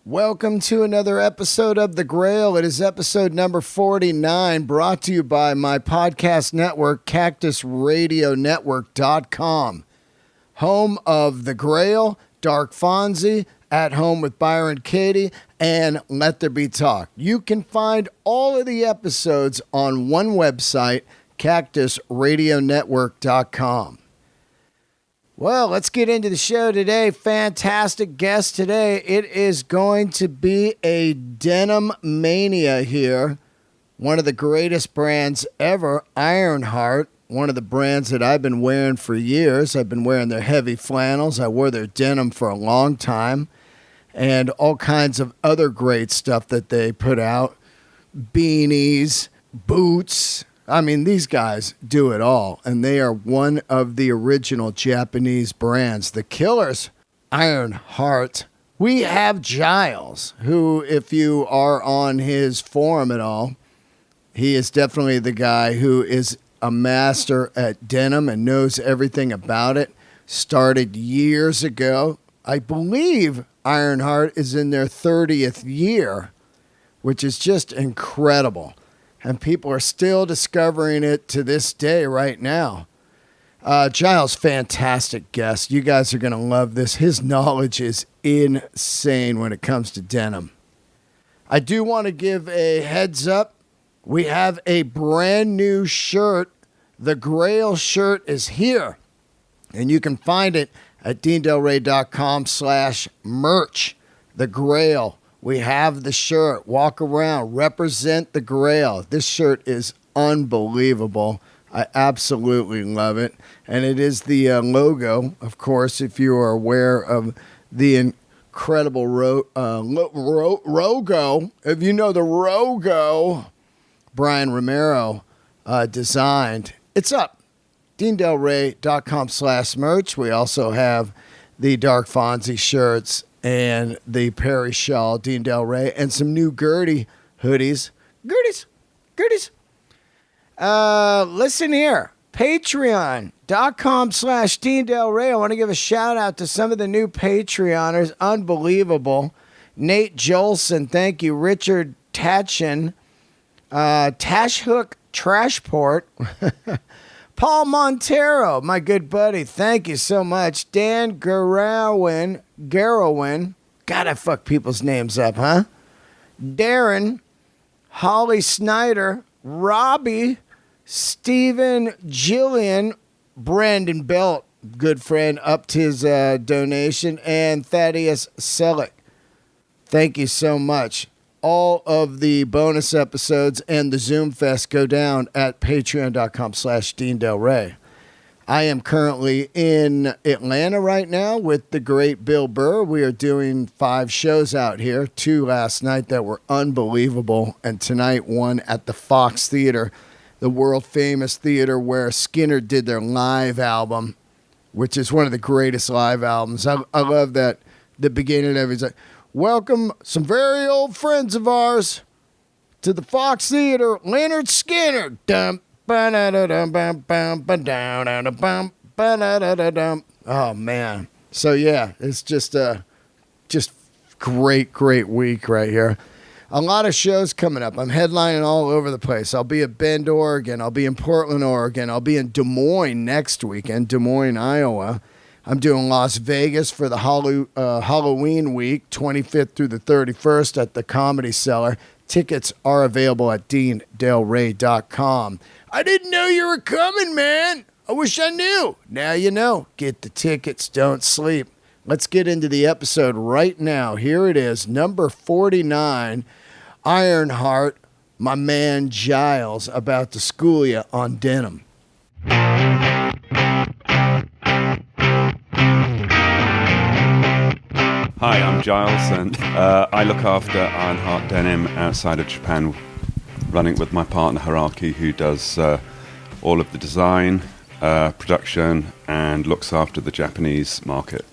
Welcome to another episode of The Grail. It is episode number 49, brought to you by my podcast network, cactusradionetwork.com. Home of The Grail, Dark Fonzie, At Home with Byron Katie, and Let There Be Talk. You can find all of the episodes on one website, cactusradionetwork.com. Well, let's get into the show today. Fantastic guest today. It is going to be a denim mania here. One of the greatest brands ever, Ironheart. One of the brands that I've been wearing for years. I've been wearing their heavy flannels. I wore their denim for a long time. And all kinds of other great stuff that they put out. Beanies, boots. I mean, these guys do it all, and they are one of the original Japanese brands. The killers, Ironheart. We have Giles, who, if you are on his forum at all, he is definitely the guy who is a master at denim and knows everything about it. Started years ago. I believe Ironheart is in their 30th year, which is just incredible. And people are still discovering it to this day right now. Giles, fantastic guest. You guys are going to love this. His knowledge is insane when it comes to denim. I do want to give a heads up. We have a brand new shirt. The Grail shirt is here. And you can find it at deandelray.com/merch. The Grail. We have the shirt. Walk around. Represent the Grail. This shirt is unbelievable. I absolutely love it. And it is the logo, of course, if you are aware of the incredible Rogo. If you know the Rogo, Brian Romero designed. It's up. deandelray.com/merch. We also have the Dark Fonzie shirts and the Perry Shawl, Dean Del Rey, and some new Gertie hoodies. Gerties. Listen here. Patreon.com/Dean Del Rey. I want to give a shout out to some of the new Patreoners. Unbelievable. Nate Jolson, thank you. Richard Tatchin. Tashhook Trashport. Paul Montero, my good buddy. Thank you so much. Dan Garowin. God, I fuck people's names up, huh? Darren. Holly Snyder. Robbie. Stephen. Jillian. Brandon Belt, good friend, upped his donation. And Thaddeus Selleck. Thank you so much. All of the bonus episodes and the Zoom Fest go down at patreon.com/Dean Del Rey. I am currently in Atlanta right now with the great Bill Burr. We are doing 5 shows out here, 2 last night that were unbelievable, and tonight 1 at the Fox Theater, the world-famous theater where Skinner did their live album, which is one of the greatest live albums. I love that the beginning of it is like, welcome some very old friends of ours to the Fox Theater, Leonard Skinner. Oh, man. So, yeah, it's just great week right here. A lot of shows coming up. I'm headlining all over the place. I'll be at Bend, Oregon. I'll be in Portland, Oregon. I'll be in Des Moines next weekend, Des Moines, Iowa. I'm doing Las Vegas for the Halloween week, 25th through the 31st at the Comedy Cellar. Tickets are available at deandelray.com. I didn't know you were coming, man. I wish I knew. Now you know. Get the tickets. Don't sleep. Let's get into the episode right now. Here it is, number 49, Ironheart, my man Giles, about to school you on denim. Hi, I'm Giles, and I look after Ironheart Denim outside of Japan, running with my partner Haraki, who does all of the design, production, and looks after the Japanese market.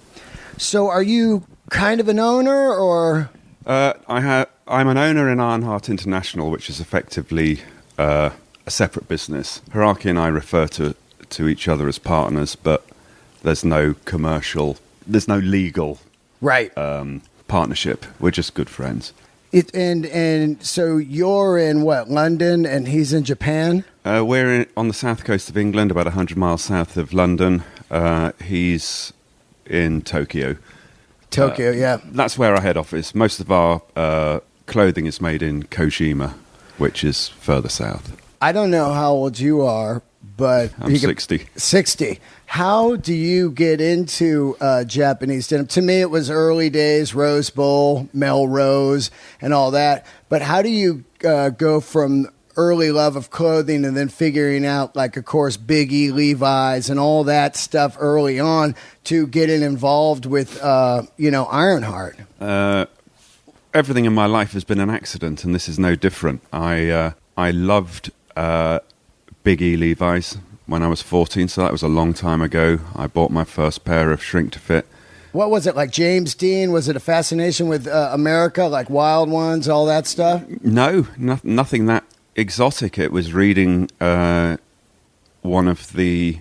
So are you kind of an owner, or? I'm an owner in Ironheart International, which is effectively a separate business. Haraki and I refer to each other as partners, but there's no legal right partnership. We're just good friends. And so you're in what, London, and he's in Japan? We're on the south coast of England, about 100 miles south of London. He's in Tokyo. Tokyo, yeah. That's where our head office. Most of our clothing is made in Kojima, which is further south. I don't know how old you are, but I'm 60. 60. How do you get into Japanese denim? To me, it was early days, Rose Bowl, Melrose, and all that. But how do you go from early love of clothing and then figuring out, like, of course, Biggie, Levi's, and all that stuff early on to getting involved with, Ironheart? Everything in my life has been an accident, and this is no different. I loved Biggie Levi's when I was 14, so that was a long time ago. I bought my first pair of shrink to fit. What was it, like James Dean? Was it a fascination with America, like Wild Ones, all that stuff? No, nothing that exotic. It was reading one of the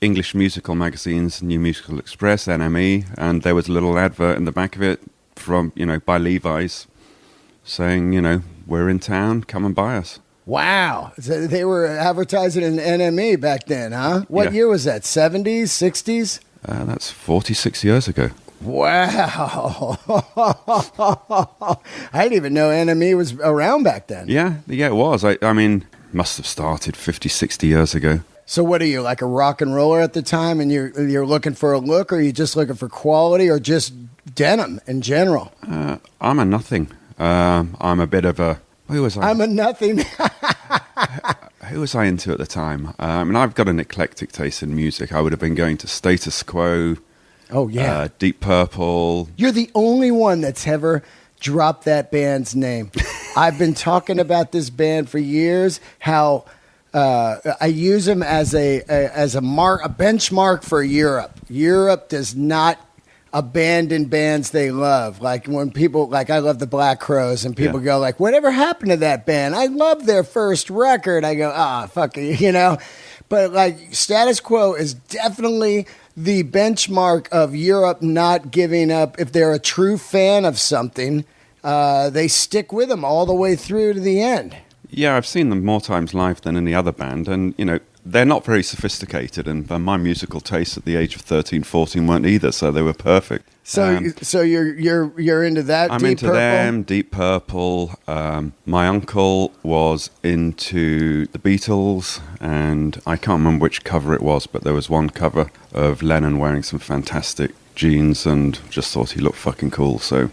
English musical magazines, New Musical Express, NME, and there was a little advert in the back of it from, by Levi's saying, we're in town, come and buy us. Wow. So they were advertising in NME back then, huh? What year was that, 70s, 60s? That's 46 years ago. Wow. I didn't even know NME was around back then. Yeah, it was. I mean, must have started 50, 60 years ago. So what are you, like a rock and roller at the time, and you're looking for a look, or are you just looking for quality, or just denim in general? I'm a nothing. I'm a bit of a... Who was I? I'm a nothing. Who was I into at the time? I've got an eclectic taste in music. I would have been going to Status Quo. Oh, yeah. Deep Purple. You're the only one that's ever dropped that band's name. I've been talking about this band for years, how I use them as a benchmark for Europe. Europe does not abandon bands they love. Like when people, like I love the Black Crowes, and people go like, whatever happened to that band? I love their first record. I go, fuck it, But like Status Quo is definitely the benchmark of Europe not giving up. If they're a true fan of something, they stick with them all the way through to the end. Yeah, I've seen them more times live than any other band, and they're not very sophisticated, and my musical tastes at the age of 13, 14 weren't either, so they were perfect. So you're into that? I'm Deep into Purple? them, Deep Purple. My uncle was into the Beatles, and I can't remember which cover it was, but there was one cover of Lennon wearing some fantastic jeans, and just thought he looked fucking cool. So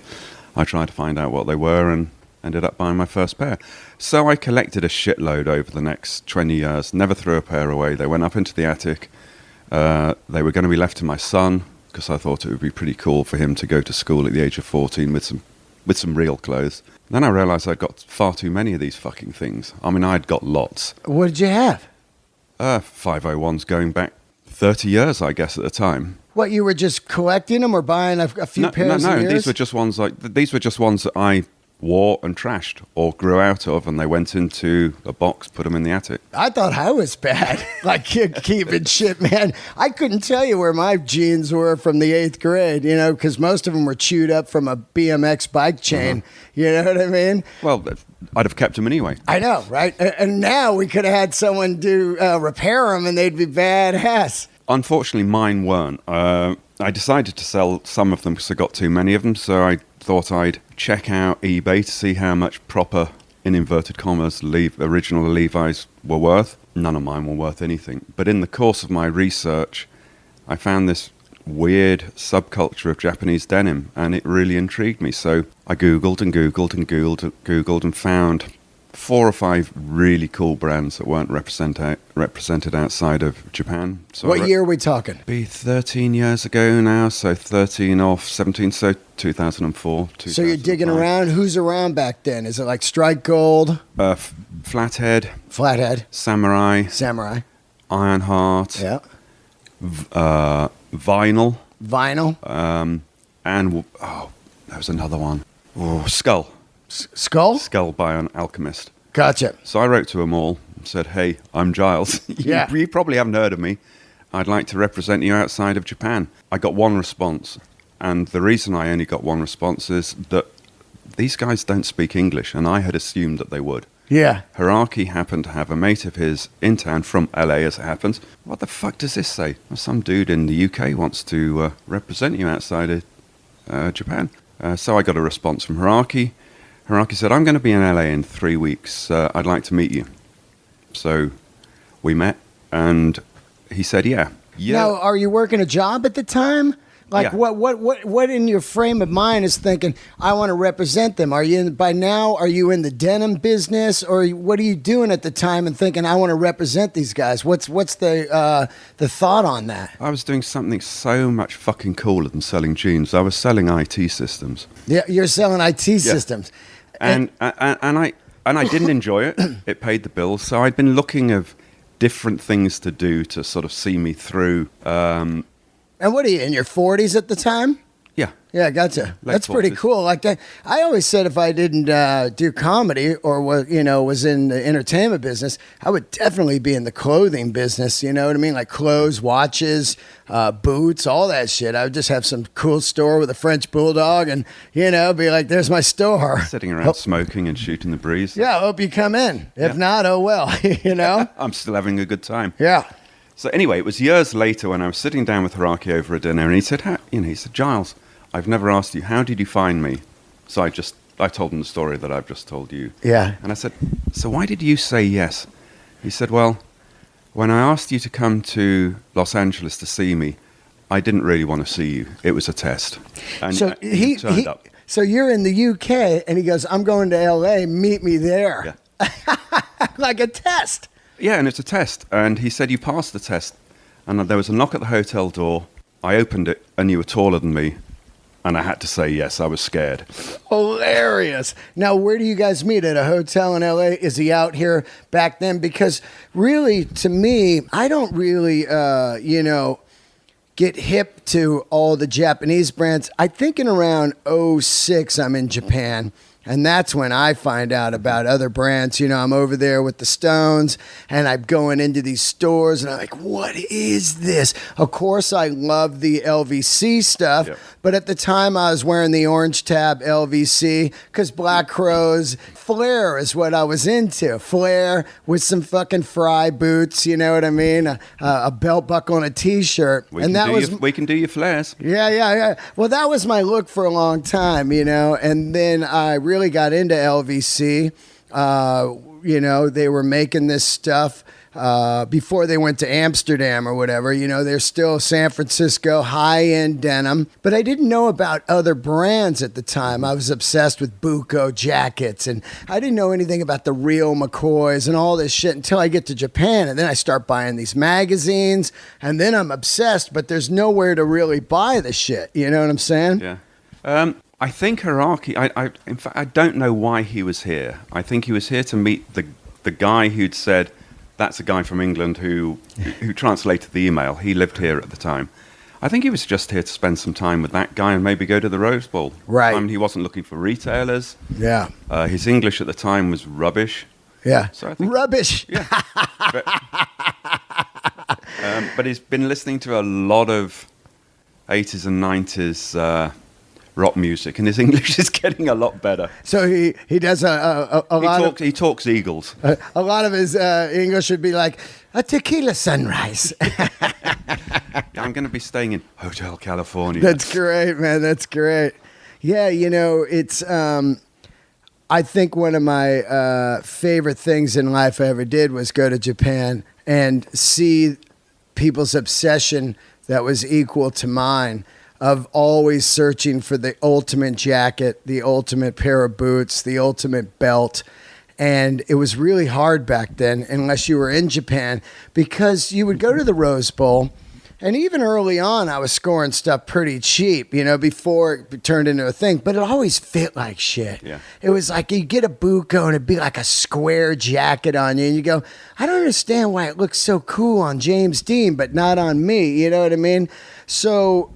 I tried to find out what they were, and ended up buying my first pair. So I collected a shitload over the next 20 years, never threw a pair away. They went up into the attic. They were going to be left to my son, because I thought it would be pretty cool for him to go to school at the age of 14 with some real clothes. Then I realised I'd got far too many of these fucking things. I'd got lots. What did you have? 501s going back 30 years, I guess, at the time. What, you were just collecting them or buying a few pairs a year? No, these were just ones that I wore and trashed or grew out of, and they went into a box, put them in the attic. I thought I was bad, like keeping shit, man. I couldn't tell you where my jeans were from the 8th grade, because most of them were chewed up from a BMX bike chain. You know what I mean? Well, I'd have kept them anyway. I know, right? And now we could have had someone do repair them, and they'd be badass. Unfortunately, mine weren't. I decided to sell some of them because I got too many of them, so I thought I'd check out eBay to see how much proper, in inverted commas, original Levi's were worth. None of mine were worth anything. But in the course of my research, I found this weird subculture of Japanese denim, and it really intrigued me. So I Googled and found 4 or 5 really cool brands that weren't represented outside of Japan. So what year are we talking? Be 13 years ago now, so 13 off 17, so 2004. So you're digging around. Who's around back then? Is it like Strike Gold? Flathead. Samurai. Ironheart. Yeah. Vinyl. And there was another one. Oh, Skull. Skull? Skull by an Alchemist. Gotcha. So I wrote to them all and said, hey, I'm Giles. Yeah. You probably haven't heard of me. I'd like to represent you outside of Japan. I got one response. And the reason I only got one response is that these guys don't speak English, and I had assumed that they would. Yeah. Hiraki happened to have a mate of his in town from LA, as it happens. What the fuck does this say? Well, some dude in the UK wants to represent you outside of Japan. So I got a response from Hiraki. Hiraki said, I'm going to be in LA in 3 weeks. I'd like to meet you. So we met, and he said, yeah. Now, are you working a job at the time? Like, Yeah. what in your frame of mind is thinking, I want to represent them? Are you by now, are you in the denim business, or what are you doing at the time and thinking, I want to represent these guys? What's the thought on that? I was doing something so much fucking cooler than selling jeans. I was selling IT systems. Yeah, you're selling IT systems. And I didn't enjoy it. It paid the bills. So I'd been looking of different things to do to sort of see me through. And what are you, in your 40s at the time? Yeah. Yeah, gotcha. That's pretty 40s. cool. Like that, I always said if I didn't do comedy or was in the entertainment business, I would definitely be in the clothing business. You know what I mean? Like clothes, watches, boots, all that shit. I would just have some cool store with a French bulldog, and be like, "There's my store." Sitting around smoking and shooting the breeze. Yeah, I hope you come in. If not, oh well. I'm still having a good time. Yeah. So anyway, it was years later when I was sitting down with Hiraki over a dinner, and he said, he said, Giles, I've never asked you, how did you find me? So I told him the story that I've just told you. Yeah. And I said, so why did you say yes? He said, well, when I asked you to come to Los Angeles to see me, I didn't really want to see you. It was a test. And So he turned up. So you're in the UK, and he goes, "I'm going to LA. Meet me there." Yeah. Like a test. Yeah, and it's a test. And he said, you passed the test. And there was a knock at the hotel door. I opened it, and you were taller than me. And I had to say yes. I was scared. Hilarious. Now, where do you guys meet? At a hotel in LA? Is he out here back then? Because really, to me, I don't really, get hip to all the Japanese brands. I think in around '06, I'm in Japan. And that's when I find out about other brands. I'm over there with the Stones, and I'm going into these stores, and I'm like, what is this? Of course, I love the LVC stuff, Yep. but at the time, I was wearing the orange tab LVC because Black Crowes, flare is what I was into. Flare with some fucking Fry boots, you know what I mean? A belt buckle and a T-shirt. We can do your flares. Yeah. Well, that was my look for a long time, and then I really got into LVC. They were making this stuff before they went to Amsterdam or whatever. They're still San Francisco high-end denim. But I didn't know about other brands at the time. I was obsessed with Buko jackets, and I didn't know anything about the real McCoys and all this shit until I get to Japan. And then I start buying these magazines, and then I'm obsessed, but there's nowhere to really buy the shit. You know what I'm saying? Yeah. I think Hiraki, in fact, I don't know why he was here. I think he was here to meet the guy who'd said, that's a guy from England who translated the email. He lived here at the time. I think he was just here to spend some time with that guy and maybe go to the Rose Bowl. Right. I mean, he wasn't looking for retailers. Yeah. His English at the time was rubbish. Yeah. So I think, Rubbish. Yeah. But he's been listening to a lot of 80s and 90s rock music, and his English is getting a lot better. So he does a lot He talks Eagles. a lot of his English would be like a tequila sunrise. I'm going to be staying in Hotel California. That's great, man. That's great. Yeah, it's. I think one of my favorite things in life I ever did was go to Japan and see people's obsession that was equal to mine, of always searching for the ultimate jacket, the ultimate pair of boots, the ultimate belt. And it was really hard back then, unless you were in Japan, because you would go to the Rose Bowl, and even early on, I was scoring stuff pretty cheap, before it turned into a thing. But it always fit like shit. Yeah. It was like you get a Buko and it'd be like a square jacket on you, and you go, I don't understand why it looks so cool on James Dean, but not on me. You know what I mean? So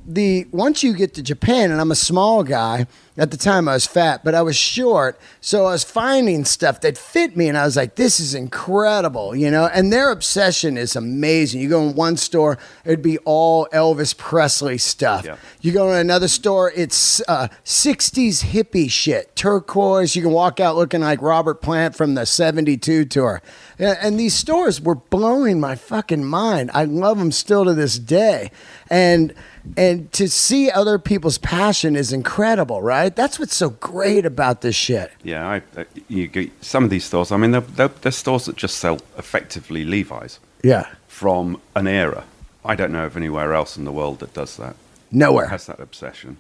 once you get to Japan, and I'm a small guy, at the time I was fat, but I was short. So I was finding stuff that fit me, and I was like, this is incredible, and their obsession is amazing. You go in one store, it'd be all Elvis Presley stuff. Yeah. You go to another store, it's 60s hippie shit, turquoise. You can walk out looking like Robert Plant from the 72 tour. And these stores were blowing my fucking mind. I love them still to this day. And to see other people's passion is incredible, right? That's what's so great about this shit. Yeah, you get some of these stores. I mean, they're stores that just sell effectively Levi's. Yeah. From an era. I don't know of anywhere else in the world that does that. Nowhere. Has that obsession.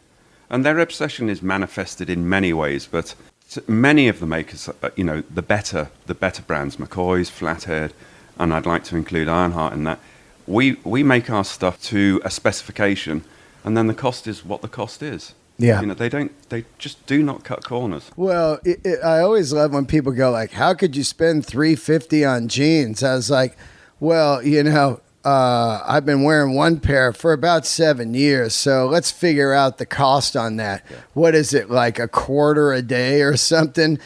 And their obsession is manifested in many ways, but many of the makers, the better brands, McCoy's, Flathead, and I'd like to include Ironheart in that. We make our stuff to a specification, and then the cost is what the cost is. Yeah. They just do not cut corners. Well, I always love when people go like, how could you spend $350 on jeans? I was like, well, I've been wearing one pair for about 7 years, so let's figure out the cost on that. Yeah. What is it, like a quarter a day or something?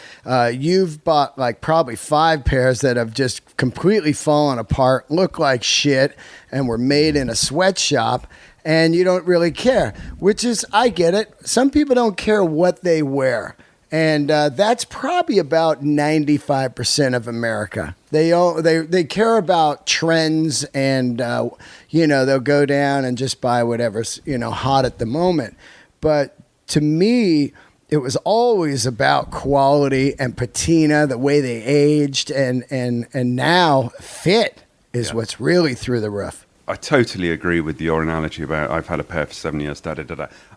You've bought like probably 5 pairs that have just completely fallen apart, look like shit, and were made in a sweatshop, and you don't really care, which is, I get it. Some people don't care what they wear. And that's probably about 95% of America. They care about trends, and they'll go down and just buy whatever's hot at the moment. But to me, it was always about quality and patina, the way they aged, and now fit is what's really through the roof. I totally agree with your analogy about I've had a pair for 7 years.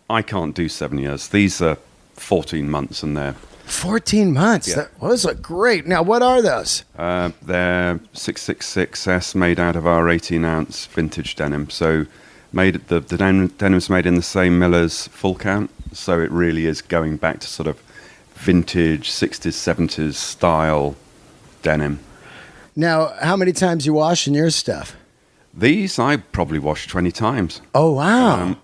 I can't do 7 years. These are 14 months and they're 14 months. Yeah. Those look great. Now, what are those? They're 666S made out of our 18-ounce vintage denim. So the denim's made in the same mill as Full Count. So it really is going back to sort of vintage 60s, 70s style denim. Now, how many times you washing your stuff? These I probably washed 20 times. Oh, wow.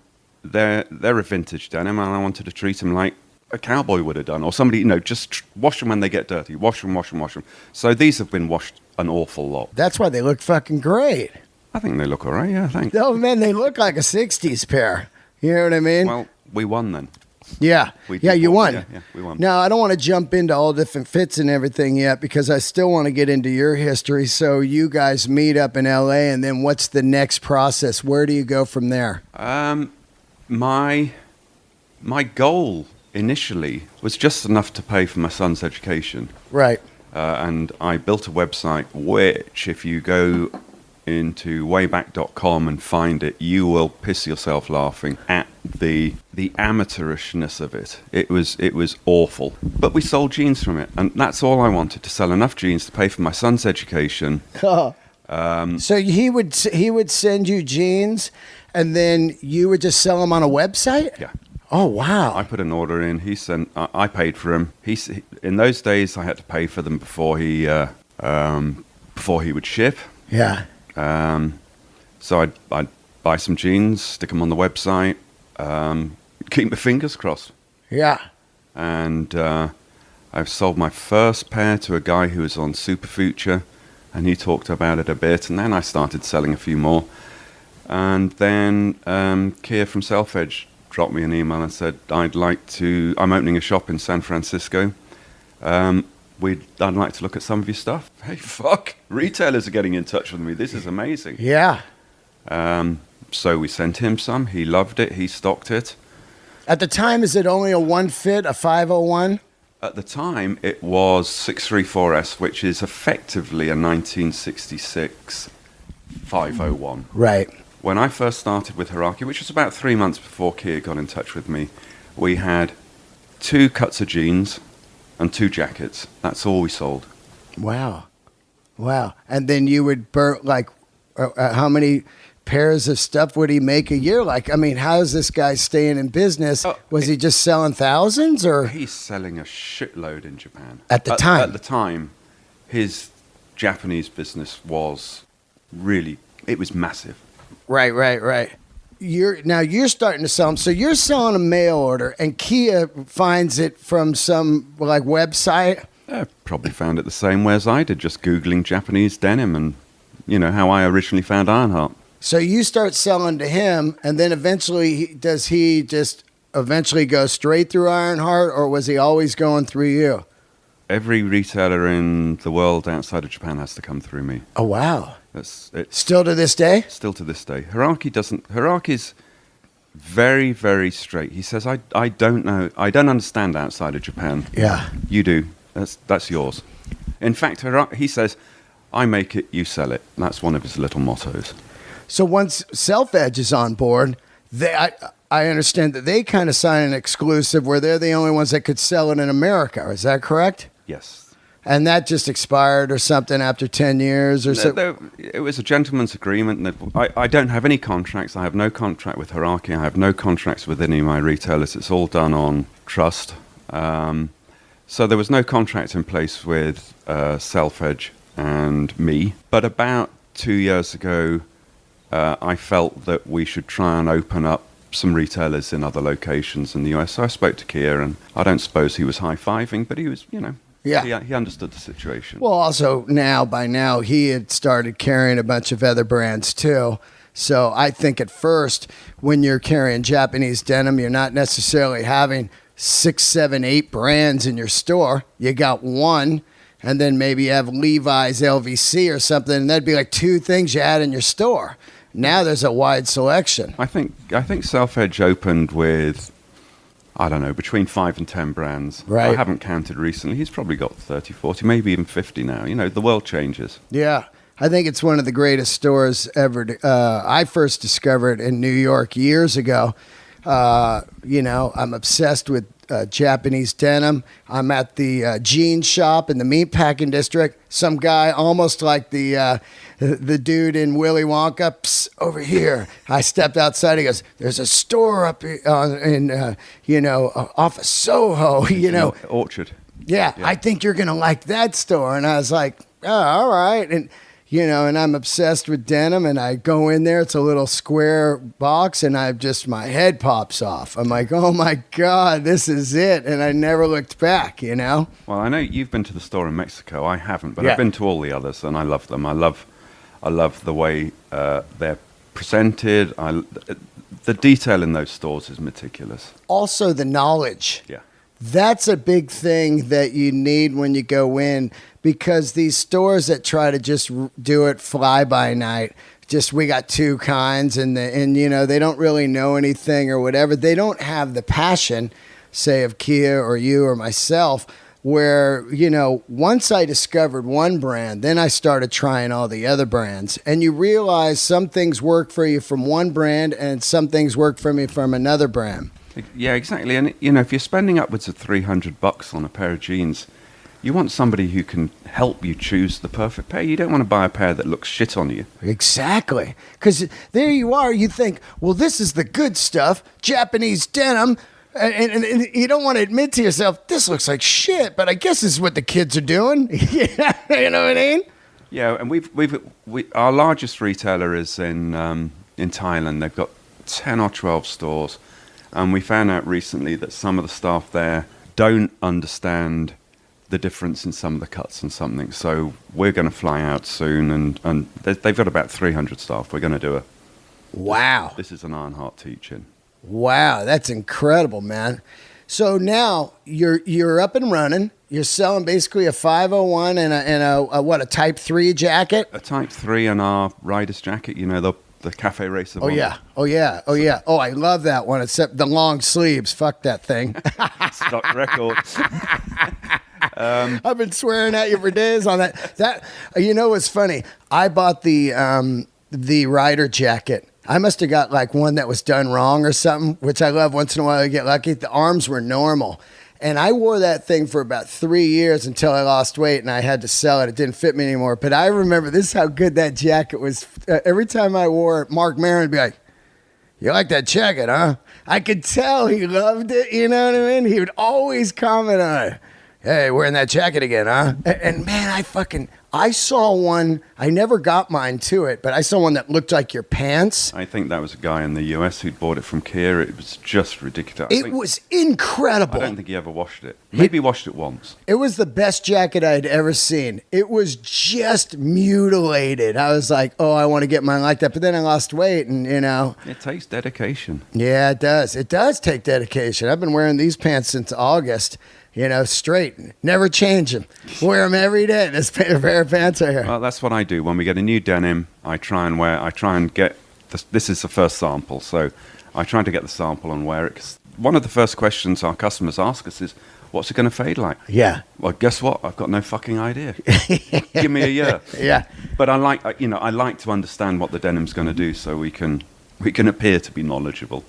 They're a vintage denim, and I wanted to treat them like a cowboy would have done, or somebody, just wash them when they get dirty. Wash them. So these have been washed an awful lot. That's why they look fucking great. I think they look all right, yeah, thanks. Oh, man, they look like a 60s pair. You know what I mean? Well, we won then. Yeah. You won. Yeah, we won. Now, I don't want to jump into all different fits and everything yet, because I still want to get into your history. So you guys meet up in L.A., and then what's the next process? Where do you go from there? My goal initially was just enough to pay for my son's education. Right. And I built a website which, if you go into wayback.com and find it, you will piss yourself laughing at the amateurishness of it. It was awful. But we sold jeans from it, and that's all I wanted, to sell enough jeans to pay for my son's education. So he would send you jeans, and then you would just sell them on a website? Yeah. Oh, wow. I put an order in. I paid for them. In those days, I had to pay for them before he would ship. Yeah. So I'd buy some jeans, stick them on the website, keep my fingers crossed. Yeah. And I've sold my first pair to a guy who was on Superfuture, and he talked about it a bit, and then I started selling a few more. And then Keir from Self-Edge dropped me an email and said, I'm opening a shop in San Francisco. I'd like to look at some of your stuff. Hey, fuck, retailers are getting in touch with me. This is amazing. Yeah. So we sent him some. He loved it. He stocked it. At the time, is it only a one fit, a 501? At the time, it was 634S, which is effectively a 1966 501. Right. When I first started with Hierarchy, which was about 3 months before Keir got in touch with me, we had 2 cuts of jeans and 2 jackets. That's all we sold. Wow. And then you would burn, like, how many pairs of stuff would he make a year? Like, I mean, how is this guy staying in business? Was he just selling thousands, or? He's selling a shitload in Japan. At the time? At the time, his Japanese business was really, it was massive. Right. you're starting to sell them. So you're selling a mail order, and Kia finds it from some like website. I probably found it the same way as I did, just Googling Japanese denim and, how I originally found Ironheart. So you start selling to him, and then eventually, does he just eventually go straight through Ironheart, or was he always going through you? Every retailer in the world outside of Japan has to come through me. Oh, wow. It's Still to this day? Still to this day. Hiraki's very, very straight. He says, I don't know. I don't understand outside of Japan. Yeah. You do. That's yours. In fact, he says, I make it, you sell it. That's one of his little mottos. So once Self-Edge is on board, I understand that they kind of sign an exclusive where they're the only ones that could sell it in America. Is that correct? Yes. And that just expired or something after 10 years or so? It was a gentleman's agreement. That I don't have any contracts. I have no contract with Hiraki. I have no contracts with any of my retailers. It's all done on trust. So there was no contract in place with Self-Edge and me. But about 2 years ago, I felt that we should try and open up some retailers in other locations in the US. So I spoke to Kia, and I don't suppose he was high-fiving, but he was, Yeah. He understood the situation. Well, also by now, he had started carrying a bunch of other brands too. So I think at first, when you're carrying Japanese denim, you're not necessarily having 6, 7, 8 brands in your store. You got one, and then maybe you have Levi's LVC or something, and that'd be like 2 things you had in your store. Now there's a wide selection. I think Self-Edge opened with, I don't know, between 5 and 10 brands. Right. I haven't counted recently. He's probably got 30, 40, maybe even 50 now. The world changes. Yeah. I think it's one of the greatest stores ever. I first discovered in New York years ago. I'm obsessed with Japanese denim. I'm at the jean shop in the meatpacking district. Some guy almost like the dude in Willy Wonka, "Psst, over here." I stepped outside. He goes, "There's a store up off of Soho, Orchard. Yeah, I think you're going to like that store." And I was like, "Oh, all right." And I'm obsessed with denim, and I go in there. It's a little square box, and my head pops off. I'm like, oh my God, this is it. And I never looked back, Well, I know you've been to the store in Mexico. I haven't, but Yeah. I've been to all the others, and I love them. I love the way they're presented. The detail in those stores is meticulous. Also, the knowledge. Yeah. That's a big thing that you need when you go in, because these stores that try to just do it fly by night, we got 2 kinds, and they don't really know anything or whatever. They don't have the passion, say, of Kia or you or myself, where, once I discovered one brand, then I started trying all the other brands, and you realize some things work for you from one brand and some things work for me from another brand. Yeah, exactly. And if you're spending upwards of $300 on a pair of jeans, you want somebody who can help you choose the perfect pair. You don't want to buy a pair that looks shit on you. Exactly. Because there you are, you think, well, this is the good stuff, Japanese denim, and you don't want to admit to yourself, this looks like shit, but I guess this is what the kids are doing. You know what I mean? Yeah, and our largest retailer is in Thailand. They've got 10 or 12 stores. And we found out recently that some of the staff there don't understand the difference in some of the cuts and something. So we're going to fly out soon, and they've got about 300 staff. We're going to do Wow. This is an Ironheart teaching. Wow, that's incredible, man. So now you're up and running. You're selling basically a 501 and a Type 3 jacket? A Type 3 and our rider's jacket, the Cafe Racer one. Oh, yeah. Oh, I love that one, except the long sleeves. Fuck that thing. Stock record. I've been swearing at you for days on that. What's funny? I bought the rider jacket. I must have got like one that was done wrong or something, which I love. Once in a while I get lucky. The arms were normal. And I wore that thing for about 3 years until I lost weight and I had to sell it. It didn't fit me anymore. But I remember, this is how good that jacket was. Every time I wore it, Mark Maron would be like, "You like that jacket, huh?" I could tell he loved it. You know what I mean? He would always comment on it. "Hey, wearing that jacket again, huh?" And man, I saw one, I never got mine to it, but I saw one that looked like your pants. I think that was a guy in the US who'd bought it from Kia. It was just ridiculous. It was incredible. I don't think he ever washed it. Maybe he washed it once. It was the best jacket I'd ever seen. It was just mutilated. I was like, oh, I want to get mine like that. But then I lost weight and, It takes dedication. Yeah, it does. It does take dedication. I've been wearing these pants since August. Straight. Never change them. Wear them every day. This pair of pants right here. Well, that's what I do. When we get a new denim, I try and get, this is the first sample, so I try to get the sample and wear it. 'Cause one of the first questions our customers ask us is, what's it going to fade like? Yeah. Well, guess what? I've got no fucking idea. Give me a year. Yeah. But I like to understand what the denim's going to do so we can appear to be knowledgeable.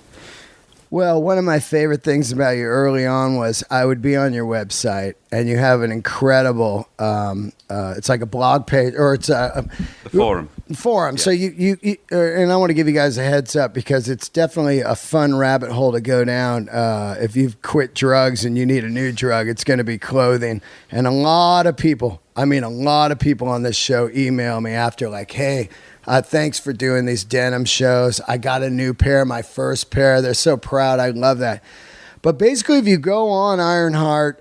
Well, one of my favorite things about you early on was I would be on your website and you have an incredible, it's like a blog page or it's a forum. Yeah. So you and I want to give you guys a heads up because it's definitely a fun rabbit hole to go down. If you've quit drugs and you need a new drug, it's going to be clothing. And a lot of people on this show email me after like, hey, thanks for doing these denim shows. I got a new pair, my first pair. They're so proud. I love that. But basically, if you go on Ironheart,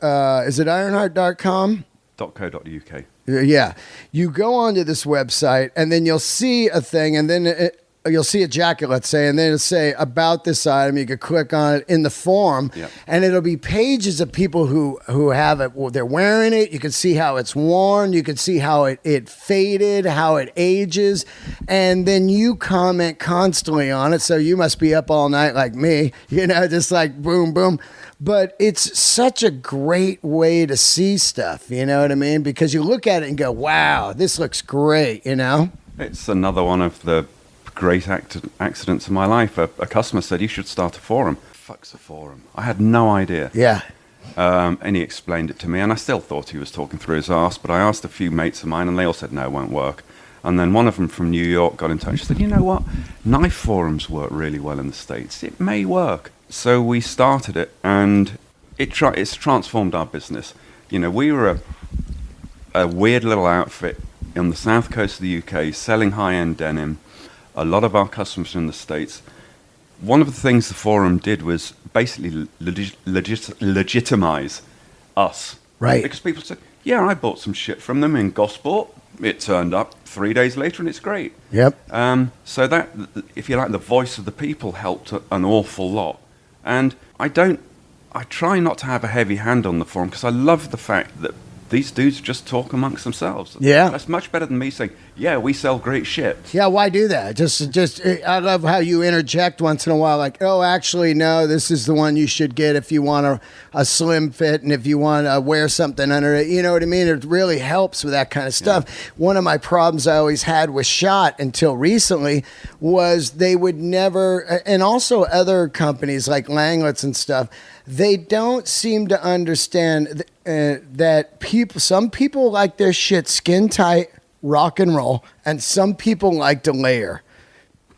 is it ironheart.com? .co.uk. Yeah. You go onto this website, and then you'll see a thing, and then you'll see a jacket, let's say, and then it'll say about this item. You could click on it in the forum, Yep. and it'll be pages of people who have it. Well, they're wearing it. You can see how it's worn. You can see how it faded, how it ages, and then you comment constantly on it. So you must be up all night like me, just like boom, boom. But it's such a great way to see stuff, you know what I mean? Because you look at it and go, wow, this looks great, It's another one of the great accidents of my life. A customer said, you should start a forum. Fuck's a forum? I had no idea. Yeah. And he explained it to me, and I still thought he was talking through his arse, but I asked a few mates of mine, and they all said, no, it won't work. And then one of them from New York got in touch and said, you know what? Knife forums work really well in the States. It may work. So we started it, and it's transformed our business. We were a weird little outfit on the south coast of the UK selling high-end denim. A lot of our customers in the States. One of the things the forum did was basically legitimize us. Right. Because people said, yeah, I bought some shit from them in Gosport. It turned up 3 days later and it's great. Yep. So that, if you like, the voice of the people helped an awful lot. And I try not to have a heavy hand on the forum because I love the fact that these dudes just talk amongst themselves. Yeah. That's much better than me saying, yeah, we sell great shit. Yeah, why do that? Just I love how you interject once in a while, like, oh, actually, no, this is the one you should get if you want a slim fit and if you want to wear something under it. You know what I mean? It really helps with that kind of stuff. Yeah. One of my problems I always had with Shot until recently was they would never, and also other companies like Langlets and stuff, they don't seem to understand that some people like their shit skin tight, rock and roll, and some people like to layer.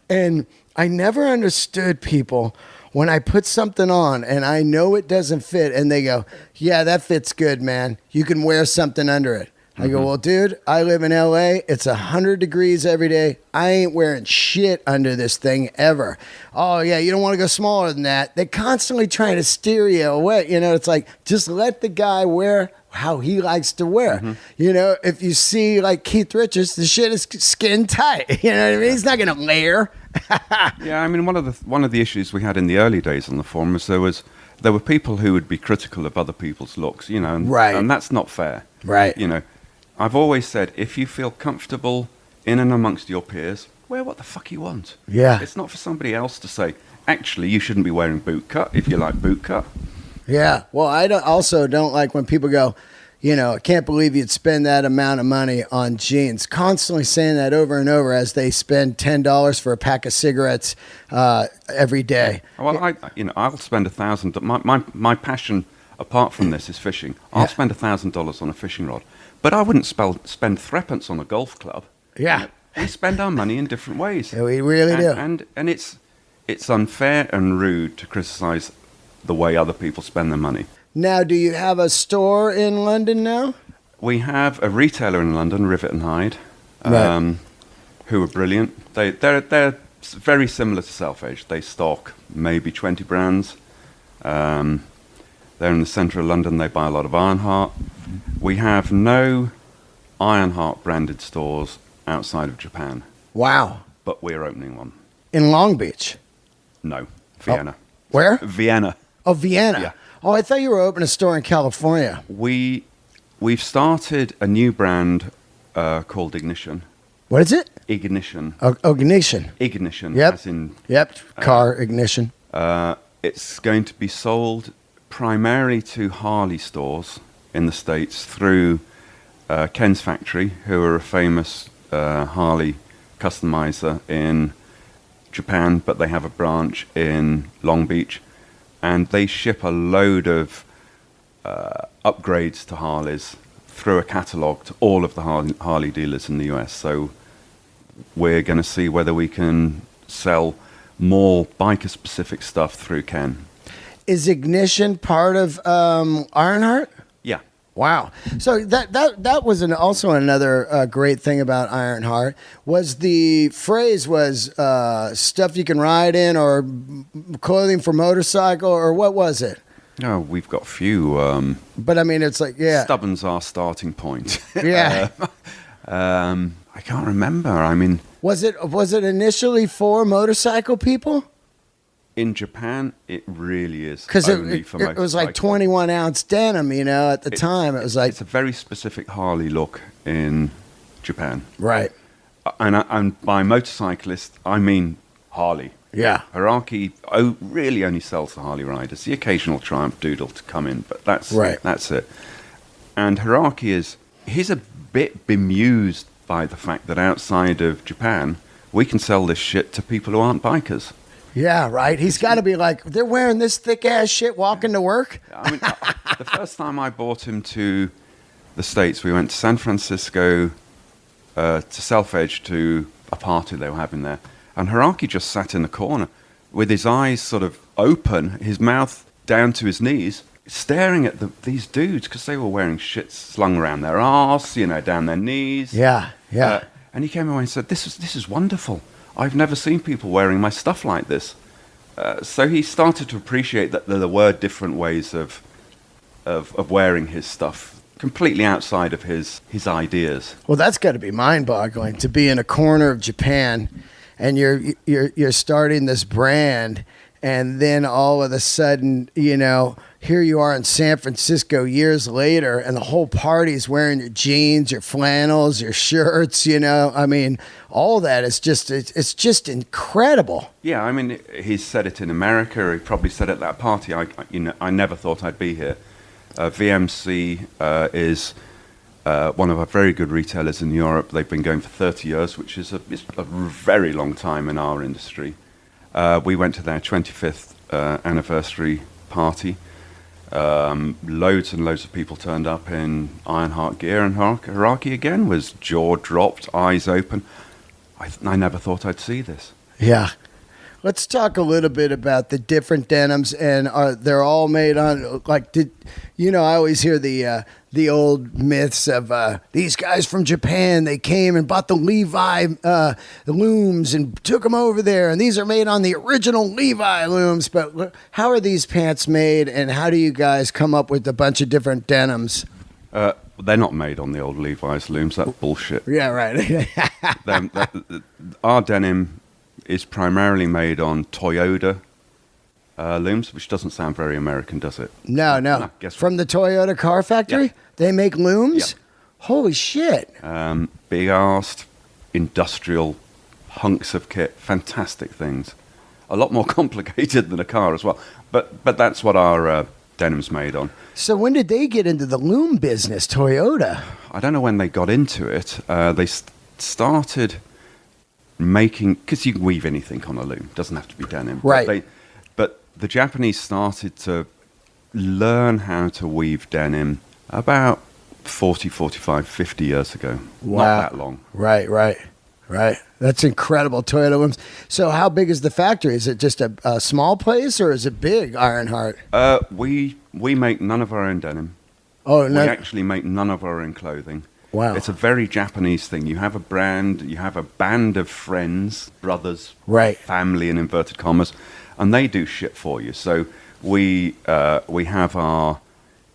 And I never understood people when I put something on and I know it doesn't fit and they go, yeah, that fits good, man. You can wear something under it. I go, well, dude, I live in LA. It's 100 degrees every day. I ain't wearing shit under this thing ever. Oh, yeah, you don't want to go smaller than that. They're constantly trying to steer you away. It's like, just let the guy wear how he likes to wear. Mm-hmm. If you see like Keith Richards, the shit is skin tight. You know what I mean? He's not going to layer. Yeah, I mean, one of the issues we had in the early days on the forum was there were people who would be critical of other people's looks, right. And that's not fair. Right. I've always said, if you feel comfortable in and amongst your peers, wear what the fuck you want. Yeah. It's not for somebody else to say, actually, you shouldn't be wearing boot cut if you like boot cut. Yeah. Well, I also don't like when people go, I can't believe you'd spend that amount of money on jeans. Constantly saying that over and over as they spend $10 for a pack of cigarettes every day. Well, I'll spend $1,000. My passion, apart from this, is fishing. I'll spend $1,000 on a fishing rod. But I wouldn't spend threepence on a golf club. Yeah. We spend our money in different ways. Yeah, we really do. And it's unfair and rude to criticize the way other people spend their money. Now, do you have a store in London now? We have a retailer in London, Rivet and Hide, Right. who are brilliant. They're very similar to Self-Edge. They stock maybe 20 brands. They're in the centre of London. They buy a lot of Ironheart. We have no Ironheart branded stores outside of Japan, Wow. but we're opening one. In Long Beach. No, Vienna. Where? Vienna. Oh, Vienna. Yeah. Oh, I thought you were opening a store in California. We've started a new brand called Ignition. What is it? Ignition. Ignition. Ignition. Yep. As in, Yep. Car ignition. it's going to be sold primarily to Harley stores in the States through Ken's Factory, who are a famous Harley customizer in Japan, but they have a branch in Long Beach, and they ship a load of upgrades to Harleys through a catalogue to all of the Harley dealers in the US. So we're going to see whether we can sell more biker-specific stuff through Ken. Is Ignition part of Ironheart? Yeah. Wow. So that was also another great thing about Ironheart was the phrase was stuff you can ride in or clothing for motorcycle or what was it? No, we've got a few. But I mean, it's like, yeah. Stubborn's our starting point. Yeah. I can't remember. I mean, Was it initially for motorcycle people? in Japan, it really is Because only for it was like motorcycle. 21-ounce denim, at the time. It was like, It's a very specific Harley look in Japan. right. And by motorcyclist, I mean Harley. Yeah. Hiraki really only sells to Harley riders. The occasional Triumph Doodle to come in, but that's it. And Hiraki he's a bit bemused by the fact that outside of Japan, we can sell this shit to people who aren't bikers. Yeah, right. He's got to be like, they're wearing this thick-ass shit walking to work? I mean, the first time I brought him to the States, we went to San Francisco to Self-Edge to a party they were having there. And Hiraki just sat in the corner with his eyes sort of open, his mouth down to his knees, staring at these dudes because they were wearing shit slung around their arse, down their knees. Yeah, yeah. And he came away and said, this is wonderful. I've never seen people wearing my stuff like this. So he started to appreciate that there were different ways of wearing his stuff, completely outside of his ideas. Well, that's got to be mind-boggling to be in a corner of Japan and you're starting this brand and then all of a sudden, here you are in San Francisco years later and the whole party's wearing your jeans, your flannels, your shirts, I mean, all that is it's just incredible. Yeah, I mean, he said it in America. He probably said it at that party. I never thought I'd be here. VMC is one of our very good retailers in Europe. They've been going for 30 years, which is a very long time in our industry. We went to their 25th anniversary party. Loads and loads of people turned up in Ironheart gear, and Hiraki again was jaw dropped, eyes open. I never thought I'd see this. Yeah. Let's talk a little bit about the different denims, and they're all made on I always hear the old myths of these guys from Japan. They came and bought the Levi looms and took them over there, and these are made on the original Levi looms. But how are these pants made, and how do you guys come up with a bunch of different denims? They're not made on the old Levi's looms. That's bullshit. Yeah, right. Our denim is primarily made on Toyota looms, which doesn't sound very American, does it? No. From the Toyota car factory? Yeah. They make looms? Yeah. Holy shit. Big-arsed, industrial hunks of kit, fantastic things. A lot more complicated than a car as well. But that's what our denim's made on. So when did they get into the loom business, Toyota? I don't know when they got into it. They started making, because you can weave anything on a loom, doesn't have to be denim. Right. But the Japanese started to learn how to weave denim about 40, 45, 50 years ago. Wow. Not that long. Right. That's incredible, Toyota looms. So how big is the factory? Is it just a small place, or is it big, Ironheart? We make none of our own denim. Oh, We no. actually make none of our own clothing. Wow. It's a very Japanese thing. You have a brand, you have a band of friends, brothers, Right. family in inverted commas, and they do shit for you. So we have our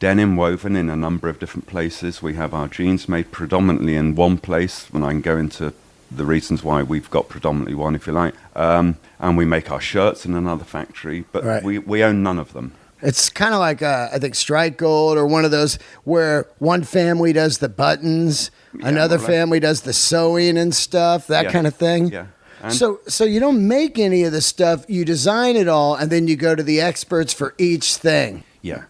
denim woven in a number of different places. We have our jeans made predominantly in one place, and I can go into the reasons why we've got predominantly one, if you like. And we make our shirts in another factory, but Right. we own none of them. It's kind of like, I think, Strike Gold or one of those where one family does the buttons, another more or less. family does the sewing and stuff, that Yeah. kind of thing. Yeah. And So you don't make any of the stuff, you design it all, and then you go to the experts for each thing. yeah.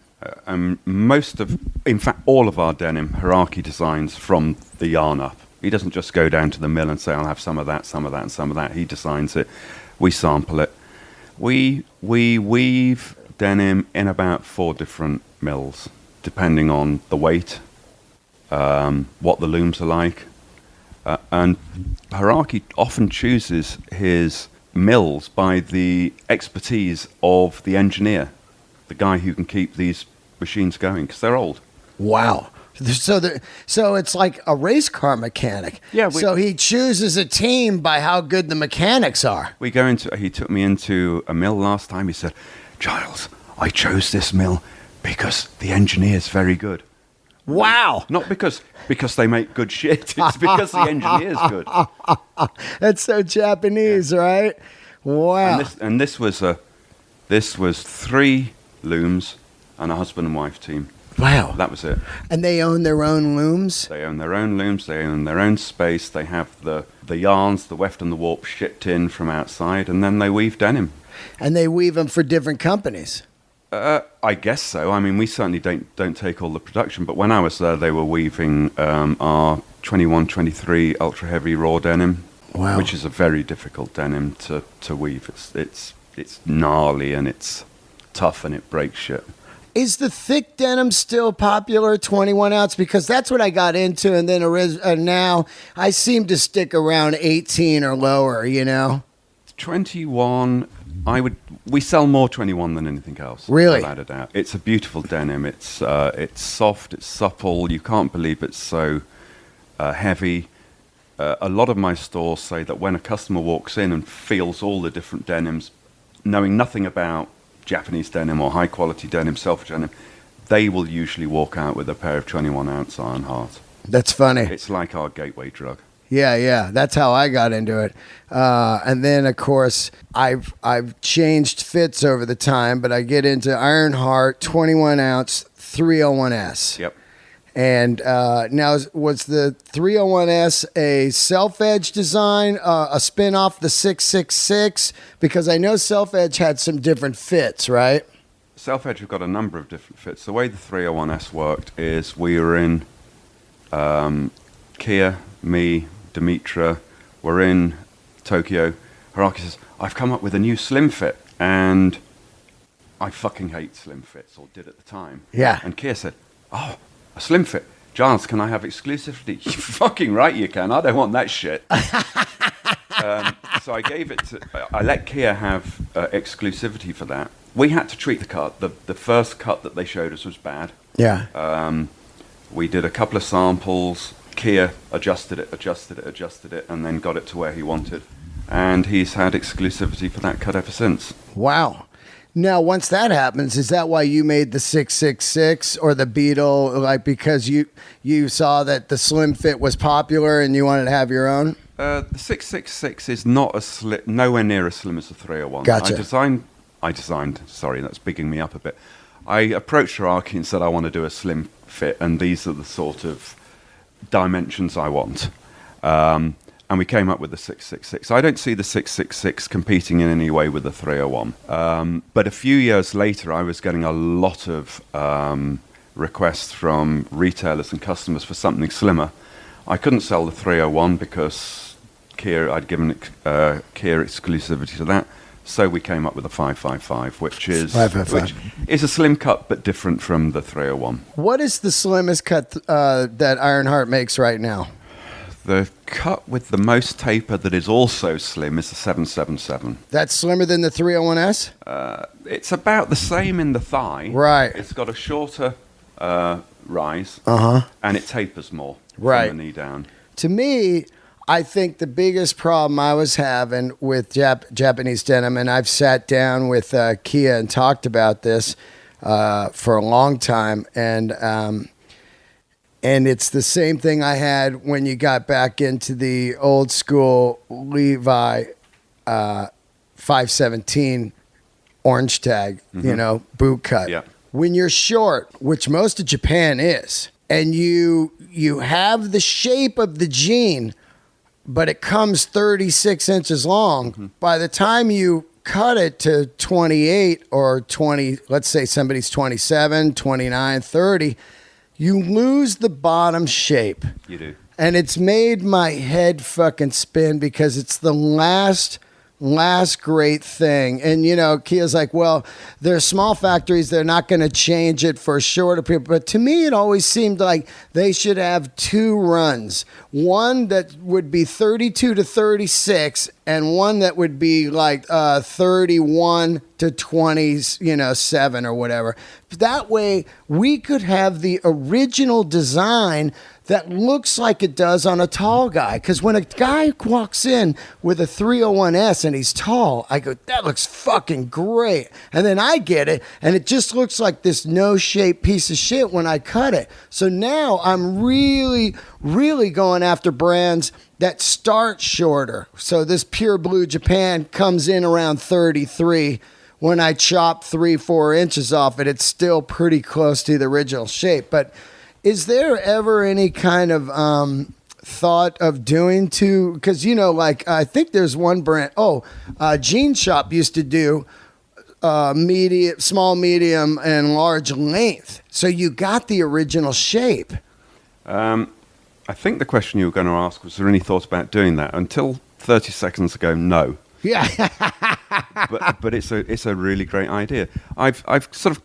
In fact, all of our denim hierarchy designs from the yarn up. He doesn't just go down to the mill and say, I'll have some of that, some of that, and some of that. He designs it. We sample it. We weave denim in about 4 different mills, depending on the weight, what the looms are like. And Hierarchy often chooses his mills by the expertise of the engineer, the guy who can keep these machines going, because they're old. Wow. So it's like a race car mechanic. Yeah, So he chooses a team by how good the mechanics are. He took me into a mill last time. He said, Giles, I chose this mill because the engineer's very good. Wow. Not because they make good shit. It's because the engineer's good. That's so Japanese, right? Wow. And this was 3 looms and a husband and wife team. Wow. That was it. And they own their own looms? They own their own looms. They own their own space. They have the yarns, the weft and the warp shipped in from outside, and then they weave denim. And they weave them for different companies. I guess so. I mean, we certainly don't take all the production, but when I was there, they were weaving our 21, 23 ultra heavy raw denim, Wow. which is a very difficult denim to weave. It's gnarly and it's tough and it breaks shit. Is the thick denim still popular, 21 ounce? Because that's what I got into, and then now I seem to stick around 18 or lower, 21, we sell more 21 than anything else. Really? Without a doubt. It's a beautiful denim. It's soft, it's supple. You can't believe it's so heavy. A lot of my stores say that when a customer walks in and feels all the different denims, knowing nothing about Japanese denim or high quality denim, self denim, they will usually walk out with a pair of 21 ounce Ironheart. That's funny. It's like our gateway drug. Yeah. That's how I got into it. And then, of course, I've changed fits over the time, but I get into Ironheart 21 ounce 301S. Yep. And now, was the 301S a self-edge design, a spin-off the 666? Because I know self-edge had some different fits, right? Self-edge have got a number of different fits. The way the 301S worked is we were in Kia, me, Dimitra, we're in Tokyo. Hiraki says, I've come up with a new slim fit. And I fucking hate slim fits, or did at the time. Yeah. And Kia said, oh, a slim fit. Giles, can I have exclusivity? You're fucking right you can. I don't want that shit. So I gave it to... I let Kia have exclusivity for that. We had to treat the cut. The first cut that they showed us was bad. Yeah. We did a couple of samples. Kia adjusted it, and then got it to where he wanted. And he's had exclusivity for that cut ever since. Wow. Now, once that happens, is that why you made the 666 or the Beetle? Like, because you saw that the slim fit was popular and you wanted to have your own? The 666 is not nowhere near as slim as the 301. Gotcha. I designed, sorry, that's bigging me up a bit. I approached Hiraki and said, I want to do a slim fit, and these are the sort of dimensions I want. And we came up with the 666. I don't see the 666 competing in any way with the 301. But a few years later, I was getting a lot of requests from retailers and customers for something slimmer. I couldn't sell the 301 because I'd given Kia exclusivity to that. So we came up with a 555, which is 555. Which is a slim cut, but different from the 301. What is the slimmest cut that Ironheart makes right now? The cut with the most taper that is also slim is the 777. That's slimmer than the 301S? It's about the same in the thigh. Right. It's got a shorter rise, and it tapers more Right. from the knee down. To me, I think the biggest problem I was having with Japanese denim, and I've sat down with Kia and talked about this for a long time, and it's the same thing I had when you got back into the old school Levi 517 orange tag, boot cut. Yeah. When you're short, which most of Japan is, and you have the shape of the jean, but it comes 36 inches long. By the time you cut it to 28 or 20, let's say somebody's 27, 29, 30, you lose the bottom shape. You do. And it's made my head fucking spin because it's the last great thing. And, Kia's like, well, they're small factories. They're not going to change it for shorter people. But to me, it always seemed like they should have two runs. One that would be 32 to 36 and one that would be like 31 to 27 or whatever. That way, we could have the original design that looks like it does on a tall guy. Because when a guy walks in with a 301S and he's tall, I go, that looks fucking great. And then I get it, and it just looks like this no-shape piece of shit when I cut it. So now I'm really, really going after brands that start shorter. So this Pure Blue Japan comes in around 33. When I chop 3-4 inches off it, it's still pretty close to the original shape. But is there ever any kind of thought of doing because, I think there's one brand. Jean Shop used to do medium, small, medium, and large length. So you got the original shape. I think the question you were going to ask was there any thought about doing that? Until 30 seconds ago, no. Yeah. but it's a really great idea. I've sort of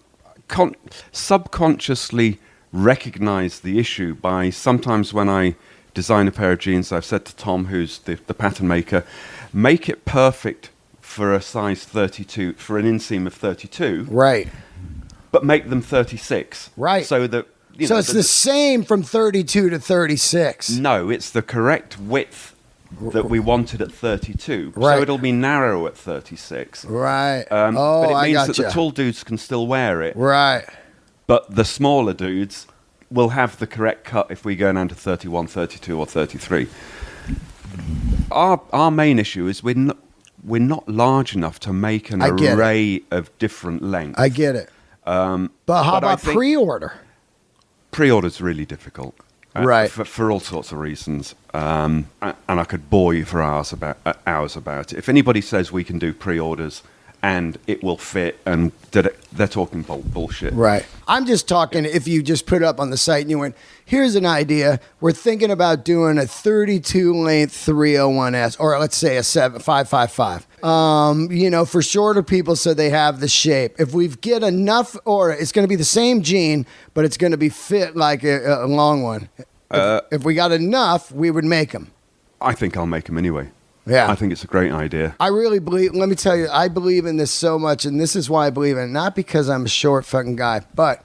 subconsciously recognized the issue by sometimes when I design a pair of jeans, I've said to Tom, who's the pattern maker, make it perfect for a size 32, for an inseam of 32. Right. But make them 36. Right. So that so it's the same from 32 to 36. No, it's the correct width that we wanted at 32. Right. So it'll be narrow at 36. Right. But it means that gotcha. the tall dudes can still wear it. Right. But the smaller dudes will have the correct cut if we go down to 31, 32, or 33. Our main issue is we're not large enough to make an array of different lengths. I get it. But how about pre-order? Pre-order's really difficult. Right. For all sorts of reasons. And I could bore you for hours about it. If anybody says we can do pre-orders and it will fit, and they're talking bullshit. Right. I'm just talking if you just put it up on the site and you went, here's an idea. We're thinking about doing a 32 length 301S, or let's say a 555. For shorter people so they have the shape. If we get enough, or it's going to be the same jean, but it's going to be fit like a long one. If we got enough, we would make them. I think I'll make them anyway. Yeah. I think it's a great idea. I really believe, let me tell you, I believe in this so much, and this is why I believe in it. Not because I'm a short fucking guy, but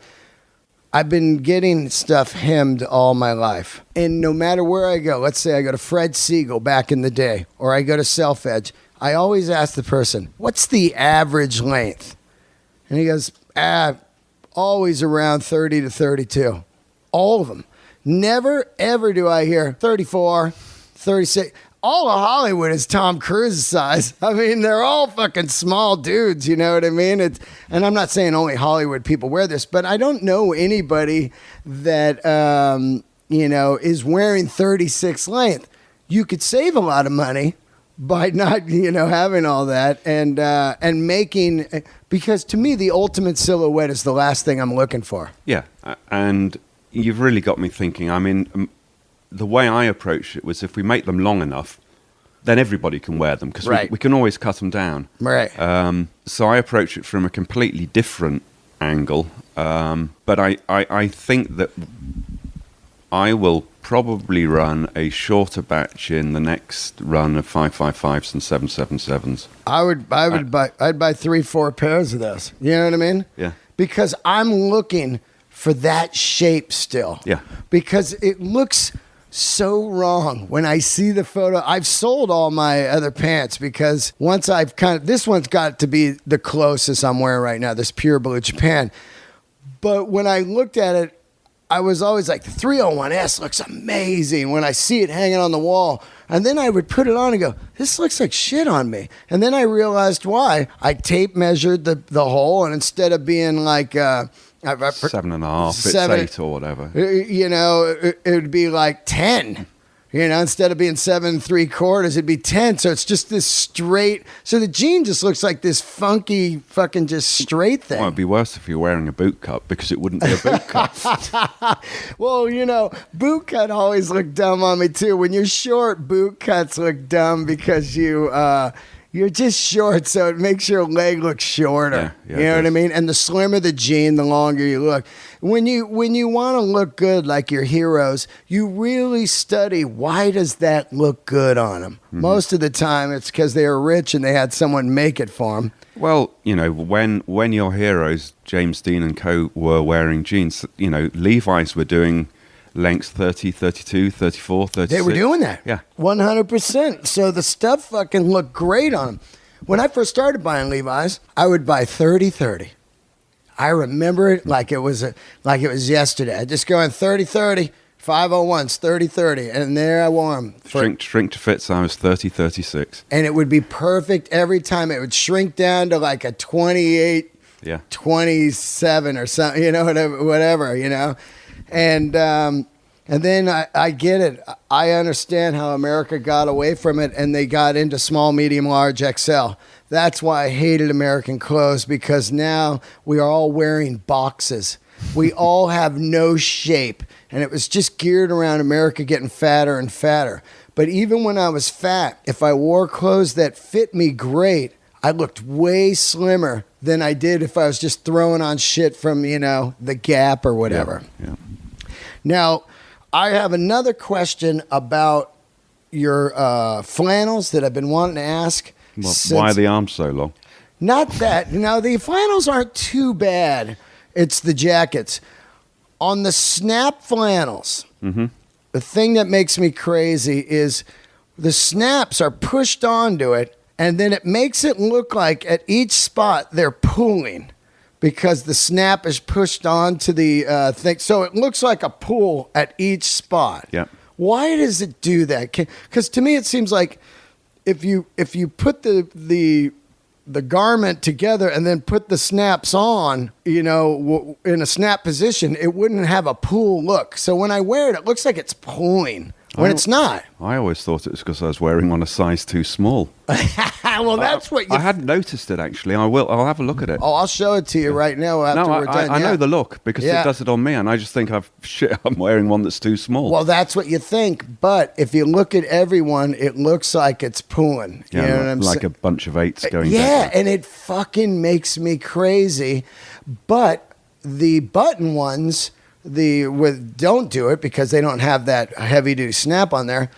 I've been getting stuff hemmed all my life. And no matter where I go, let's say I go to Fred Siegel back in the day, or I go to Self Edge, I always ask the person, what's the average length? And he goes, always around 30 to 32. All of them. Never, ever do I hear 34, 36. All of Hollywood is Tom Cruise's size. I mean, they're all fucking small dudes, you know what I mean? And I'm not saying only Hollywood people wear this, but I don't know anybody that, is wearing 36 length. You could save a lot of money by not, having all that and making, because to me, the ultimate silhouette is the last thing I'm looking for. Yeah, and you've really got me thinking. I mean, the way I approached it was if we make them long enough, then everybody can wear them because we can always cut them down. Right. So I approach it from a completely different angle. But I think that I will probably run a shorter batch in the next run of 555s and 777s. I'd buy 3-4 pairs of those. You know what I mean? Yeah. Because I'm looking for that shape still. Yeah. Because it looks so wrong when I see the photo. I've sold all my other pants because once I've this one's got to be the closest I'm wearing right now, this Pure Blue Japan. But when I looked at it, I was always like, the 301S looks amazing when I see it hanging on the wall. And then I would put it on and go, this looks like shit on me. And then I realized why. I tape measured the hole, and instead of being like 7.5, it's 8 or whatever. You know, it would be like 10. You know, instead of being 7 3/4, it'd be 10. So it's just this straight. So the jean just looks like this funky fucking just straight thing. Well, it'd be worse if you're wearing a boot cut because it wouldn't be a boot cut. Well, you know, boot cut always look dumb on me too. When you're short, boot cuts look dumb because you're just short, so it makes your leg look shorter. Yeah, you know what I mean? And the slimmer the jean, the longer you look. When you want to look good like your heroes, you really study why does that look good on them. Mm-hmm. Most of the time, it's because they were rich and they had someone make it for them. Well, you know, when your heroes, James Dean and co, were wearing jeans, you know, Levi's were doing lengths 30, 32, 34, 36. They were doing that. Yeah. 100%. So the stuff fucking looked great on them. When I first started buying Levi's, I would buy 30-30. I remember it like it was yesterday. I just go in 30-30, 501s, 30-30, and there I wore them. Shrink to fit size 30-36. And it would be perfect every time. It would shrink down to like a 28, 27 or something, you know, whatever, you know. And then I get it. I understand how America got away from it, and they got into small, medium, large, XL. That's why I hated American clothes, because now we are all wearing boxes. We all have no shape, and it was just geared around America getting fatter and fatter. But even when I was fat, if I wore clothes that fit me great, I looked way slimmer than I did if I was just throwing on shit from, you know, the Gap or whatever. Yeah. Now, I have another question about your flannels that I've been wanting to ask. Well, why are the arms so long? Not that. No, the flannels aren't too bad. It's the jackets. On the snap flannels, the thing that makes me crazy is the snaps are pushed onto it, and then it makes it look like at each spot they're pulling, because the snap is pushed onto the thing. So it looks like a pull at each spot. Yeah. Why does it do that? Because to me, it seems like if you put the garment together and then put the snaps on, you know, in a snap position, it wouldn't have a pull look. So when I wear it, it looks like it's pulling when it's not. I always thought it was because I was wearing one a size too small. Well, that's what you... I hadn't noticed it, actually. I'll have a look at it. Oh, I'll show it to you right now after we're done. I know the look because it does it on me, and I just think I'm wearing one that's too small. Well, that's what you think, but if you look at everyone, it looks like it's pulling. Yeah, you know what I'm saying? Like a bunch of eights going down. Yeah, and it fucking makes me crazy. But the button ones... don't do it because they don't have that heavy duty snap on there.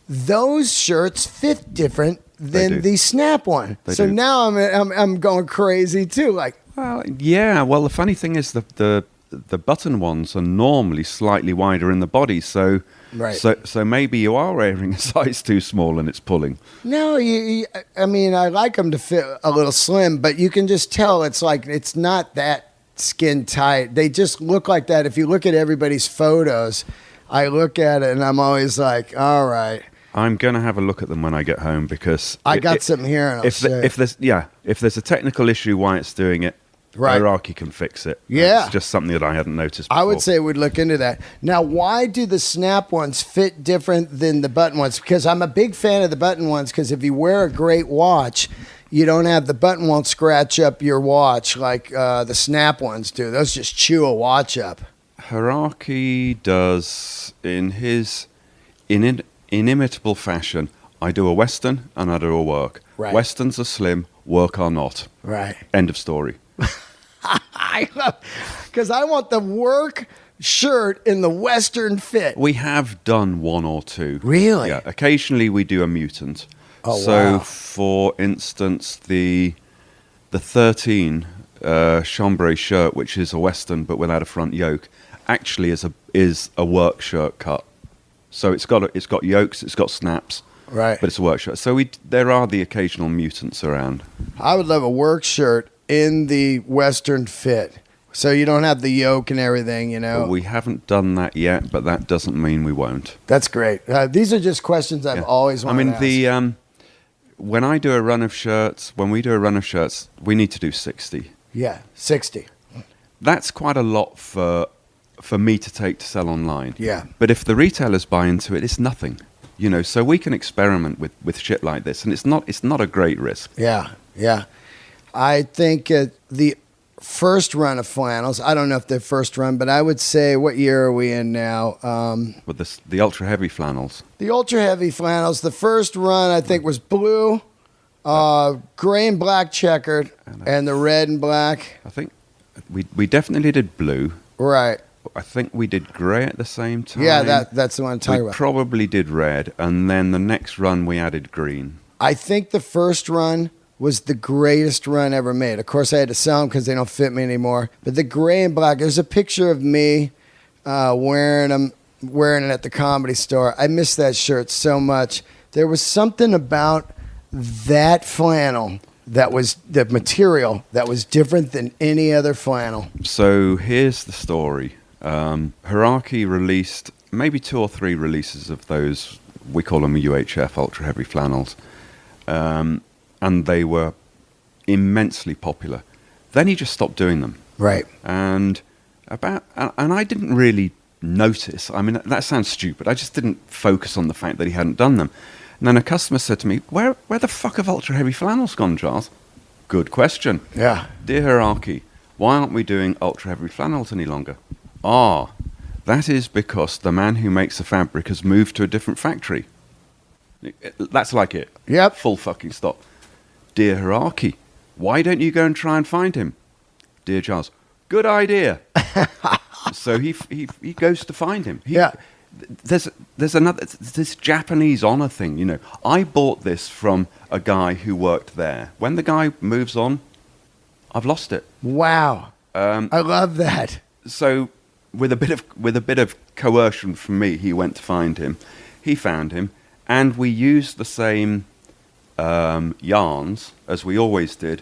Those shirts fit different than the snap one. So now I'm going crazy too. Like, well, yeah. Well, the funny thing is the button ones are normally slightly wider in the body. So right. So maybe you are wearing a size too small and it's pulling. No, I mean, I like them to fit a little slim, but you can just tell it's like it's not that skin tight. They just look like that. If you look at everybody's photos, I look at it and I'm always like, all right. I'm going to have a look at them when I get home because I got something here. And if there's a technical issue why it's doing it, right. Iraqi can fix it. Yeah. It's just something that I hadn't noticed before. I would say we'd look into that. Now, why do the snap ones fit different than the button ones? Because I'm a big fan of the button ones, because if you wear a great watch, you don't have the button won't scratch up your watch like the snap ones do. Those just chew a watch up. Hiraki does in his inimitable fashion. I do a Western and I do a work. Right. Westerns are slim, work are not. Right. End of story. Because I want the work shirt in the Western fit. We have done one or two. Really? Yeah. Occasionally we do a mutant. Oh, so, wow. for instance, the 13 chambray shirt, which is a Western but without a front yoke, actually is a work shirt cut. So it's got yokes, it's got snaps, Right. but it's a work shirt. So there are the occasional mutants around. I would love a work shirt in the Western fit. So you don't have the yoke and everything, you know. But we haven't done that yet, but that doesn't mean we won't. That's great. These are just questions I've always wanted to ask. When we do a run of shirts, we need to do 60. Yeah, 60. That's quite a lot for me to take to sell online. Yeah. But if the retailers buy into it, it's nothing. You know, so we can experiment with shit like this, and it's not a great risk. Yeah, yeah. I think the first run of flannels, I don't know if they're first run, but I would say, what year are we in now? With the ultra heavy flannels. The ultra heavy flannels, the first run I think was blue, gray and black checkered, and the red and black. I think we definitely did blue. Right. I think we did grey at the same time. Yeah, that's the one I'm talking about. Probably did red, and then the next run we added green. I think the first run was the greatest run ever made. Of course, I had to sell them because they don't fit me anymore. But the gray and black, there's a picture of me wearing it at the Comedy Store. I miss that shirt so much. There was something about that flannel that was the material that was different than any other flannel. So here's the story. Hierarchy released maybe 2 or 3 releases of those, we call them UHF, ultra heavy flannels. And they were immensely popular. Then he just stopped doing them. Right. And I didn't really notice. I mean, that sounds stupid. I just didn't focus on the fact that he hadn't done them. And then a customer said to me, where the fuck have ultra heavy flannels gone, Giles? Good question. Yeah. Dear Hierarchy, why aren't we doing ultra heavy flannels any longer? That is because the man who makes the fabric has moved to a different factory. That's like it. Yep. Full fucking stop. Dear Hierarchy, why don't you go and try and find him? Dear Giles, good idea. So he goes to find him. There's this Japanese honor thing, you know. I bought this from a guy who worked there. When the guy moves on, I've lost it. Wow. I love that. So with a bit of coercion from me, he went to find him. He found him, and we used the same yarns as we always did,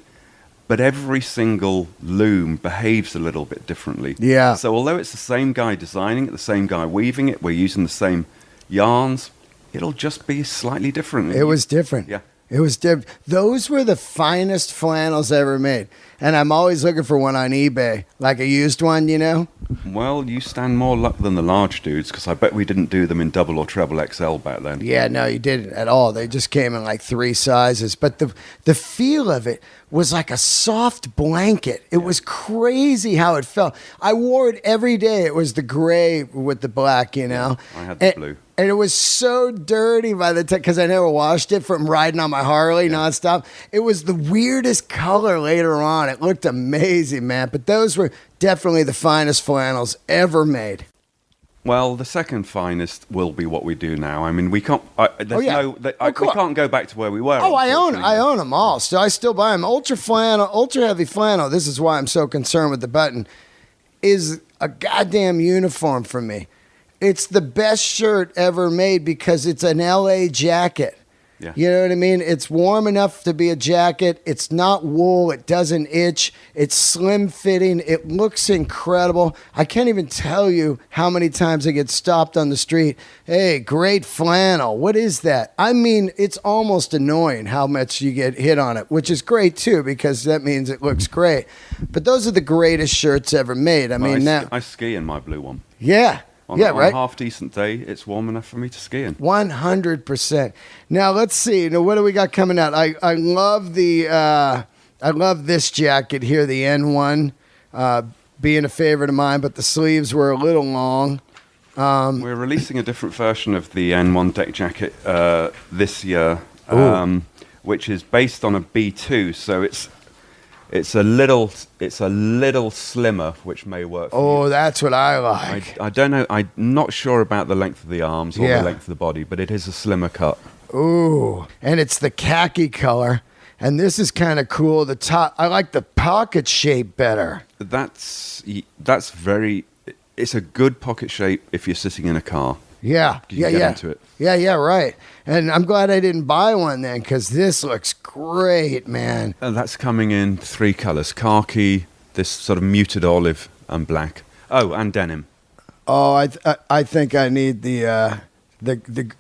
but every single loom behaves a little bit differently. Yeah. So although it's the same guy designing it, the same guy weaving it, we're using the same yarns, it'll just be slightly different. It was different. Yeah. It was different. Those were the finest flannels ever made. And I'm always looking for one on eBay, like a used one, you know? Well, you stand more luck than the large dudes, because I bet we didn't do them in double or treble XL back then. Yeah, no, you didn't at all. They just came in like 3 sizes. But the feel of it was like a soft blanket. It was crazy how it felt. I wore it every day. It was the gray with the black, you know? I had the blue. And it was so dirty by the time, because I never washed it from riding on my Harley nonstop. It was the weirdest color later on. It looked amazing, man. But those were definitely the finest flannels ever made. Well, the second finest will be what we do now. I mean, we can't. We can't go back to where we were. Oh, I own them all. So I still buy them. Ultra heavy flannel. This is why I'm so concerned with the button. Is a goddamn uniform for me. It's the best shirt ever made because it's an LA jacket. Yeah. You know what I mean? It's warm enough to be a jacket. It's not wool. It doesn't itch. It's slim fitting. It looks incredible. I can't even tell you how many times I get stopped on the street. Hey, great flannel. What is that? I mean, it's almost annoying how much you get hit on it, which is great too because that means it looks great. But those are the greatest shirts ever made. I ski in my blue one. Yeah. On a half-decent day, it's warm enough for me to ski in. 100%. Now, let's see. Now, what do we got coming out? I love I love this jacket here, the N1, being a favorite of mine, but the sleeves were a little long. We're releasing a different version of the N1 deck jacket this year, which is based on a B2, so it's a little slimmer, which may work for you. That's what I like. I don't know. I'm not sure about the length of the arms or the length of the body, but it is a slimmer cut. Ooh, and it's the khaki color. And this is kind of cool. The top, I like the pocket shape better. That's very. It's a good pocket shape if you're sitting in a car. Yeah, You can get into it. Yeah, right. And I'm glad I didn't buy one then, because this looks great, man. And that's coming in 3 colors: khaki, this sort of muted olive, and black. Oh, and denim. Oh, I think I need the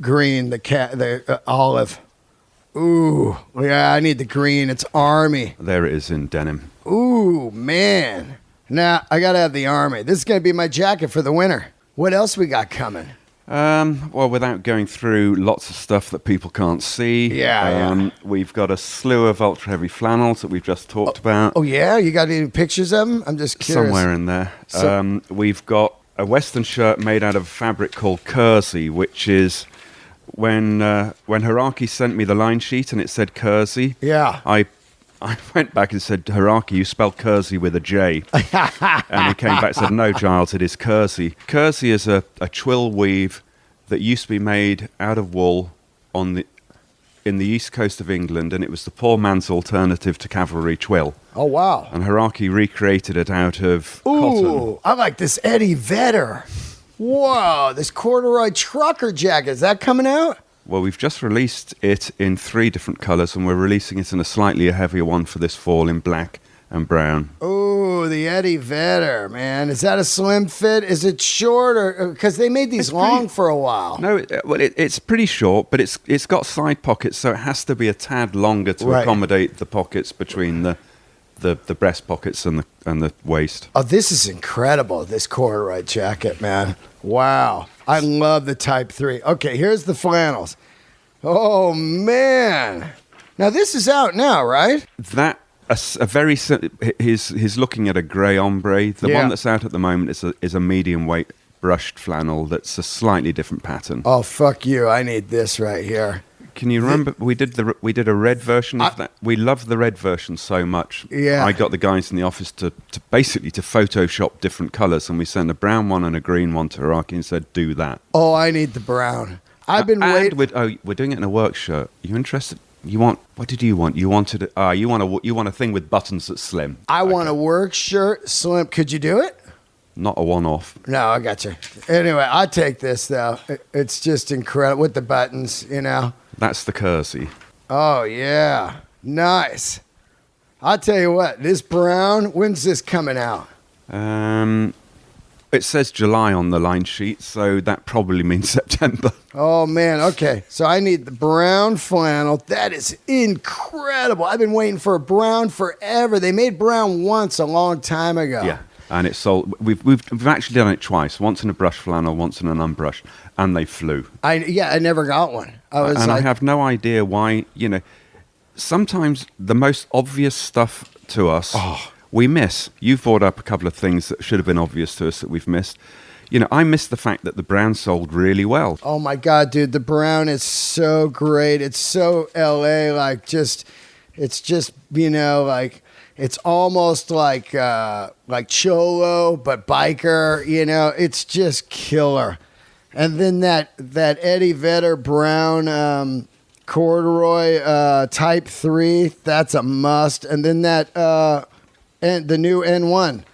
green, the olive. Ooh, yeah, I need the green. It's army. There it is in denim. Ooh, man. Nah, I gotta have the army. This is gonna be my jacket for the winter. What else we got coming? Well, without going through lots of stuff that people can't see, we've got a slew of ultra heavy flannels that we've just talked about. Oh yeah, you got any pictures of them? I'm just curious. Somewhere in there. We've got a Western shirt made out of a fabric called kersey, which is when Hiraki sent me the line sheet and it said kersey. Yeah. I went back and said, Hiraki, you spell kersey with a J. And he came back and said, no, Giles, it is kersey. Kersey is a twill weave that used to be made out of wool in the east coast of England, and it was the poor man's alternative to cavalry twill. Oh, wow. And Hiraki recreated it out of cotton. Ooh, I like this Eddie Vedder. Whoa, this corduroy trucker jacket. Is that coming out? Well, we've just released it in 3 different colours, and we're releasing it in a slightly heavier one for this fall in black and brown. Ooh, the Eddie Vedder, man. Is that a slim fit? Is it short? Or because they made these long for a while. No, it's pretty short, but it's got side pockets, so it has to be a tad longer to accommodate the pockets between the breast pockets and the waist. Oh, this is incredible, this corduroy jacket, man. Wow. I love the Type 3. Okay, here's the flannels. Oh, man. Now, this is out now, right? He's looking at a grey ombre. The one that's out at the moment is a medium weight brushed flannel that's a slightly different pattern. Oh, fuck you. I need this right here. Can you remember we did a red version of that? We love the red version so much. Yeah. I got the guys in the office to basically Photoshop different colours, and we sent a brown one and a green one to Hiraki and said, do that. Oh, I need the brown. I've been waiting. We're doing it in a work shirt. Are you interested? What did you want? You want a thing with buttons that's slim. I want a work shirt slim. Could you do it? Not a one-off. No, I got you. Anyway, I take this though. It's just incredible with the buttons, you know. That's the kersey. Oh yeah, nice. I'll tell you what. This brown. When's this coming out? It says July on the line sheet, so that probably means September. Oh, man. Okay. So I need the brown flannel. That is incredible. I've been waiting for a brown forever. They made brown once a long time ago. Yeah. And it's sold. We've actually done it twice. Once in a brush flannel, once in an unbrushed, and they flew. I never got one. I have no idea why. Sometimes the most obvious stuff to us. We miss. You've brought up a couple of things that should have been obvious to us that we've missed. I missed the fact that the brown sold really well. Oh my God, dude, the brown is so great. It's so LA, it's just it's almost like cholo but biker. It's just killer. And then that Eddie Vedder brown corduroy Type 3, that's a must. And then that. And the new N1.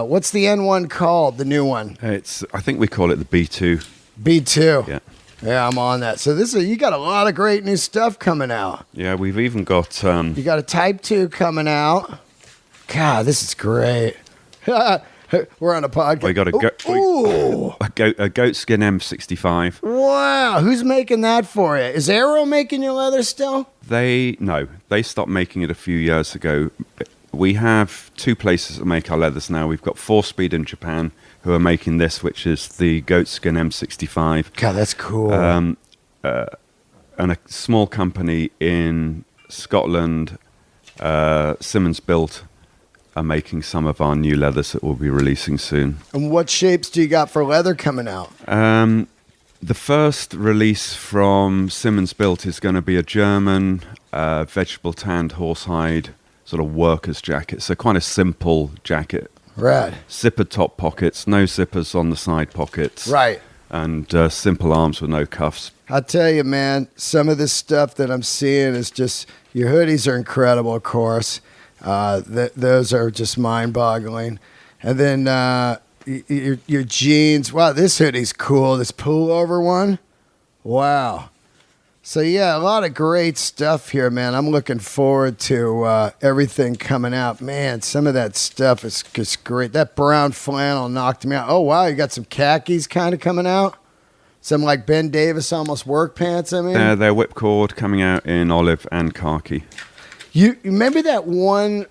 What's the N1 called, the new one? I think we call it the B2. B2. Yeah. Yeah, I'm on that. So you got a lot of great new stuff coming out. Yeah, we've even got... You got a Type 2 coming out. God, this is great. We're on a podcast. We got a goatskin M65. Wow, who's making that for you? Is Arrow making your leather still? They stopped making it a few years ago. We have 2 places that make our leathers now. We've got 4-Speed in Japan, who are making this, which is the goatskin M65. God, that's cool. And a small company in Scotland, Simmons Built, are making some of our new leathers that we'll be releasing soon. And what shapes do you got for leather coming out? The first release from Simmons Built is going to be a German vegetable tanned horsehide sort of worker's jacket. So quite a simple jacket. Right. Zippered top pockets, no zippers on the side pockets. Right. and simple arms with no cuffs. I'll tell you, man, some of this stuff that I'm seeing is just, your hoodies are incredible, of course. Those are just mind-boggling. And then your jeans. Wow, this hoodie's cool. This pullover one. Wow. So, yeah, a lot of great stuff here, man. I'm looking forward to everything coming out. Man, some of that stuff is just great. That brown flannel knocked me out. Oh, wow, you got some khakis kind of coming out? Some like Ben Davis almost work pants, I mean? They're whipcord coming out in olive and khaki. You remember that one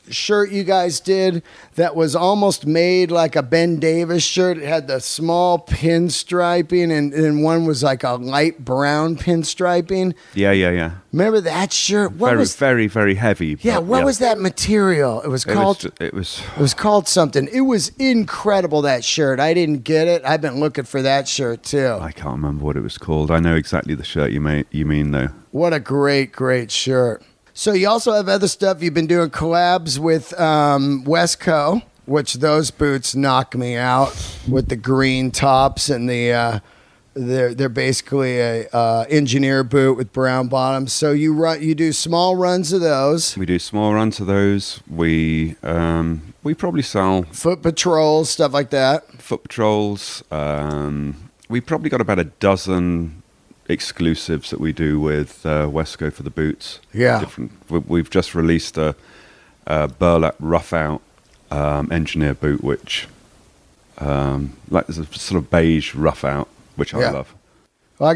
shirt you guys did that was almost made like a Ben Davis shirt? It had the small pinstriping, and one was like a light brown pinstriping. Yeah. Remember that shirt? Very, very heavy. Yeah, what was that material? It was called something. It was incredible, that shirt. I didn't get it. I've been looking for that shirt too. I can't remember what it was called. I know exactly the shirt you mean though. What a great shirt. So you also have other stuff. You've been doing collabs with Westco, which those boots knock me out with the green tops and the they're basically a engineer boot with brown bottoms. So you do small runs of those. We do small runs of those. We probably sell foot patrols, stuff like that. Foot patrols. We probably got about a dozen exclusives that we do with Westco for the boots. Yeah. We've just released a burlap rough out engineer boot, which like there's a sort of beige rough out, which I love. Well, I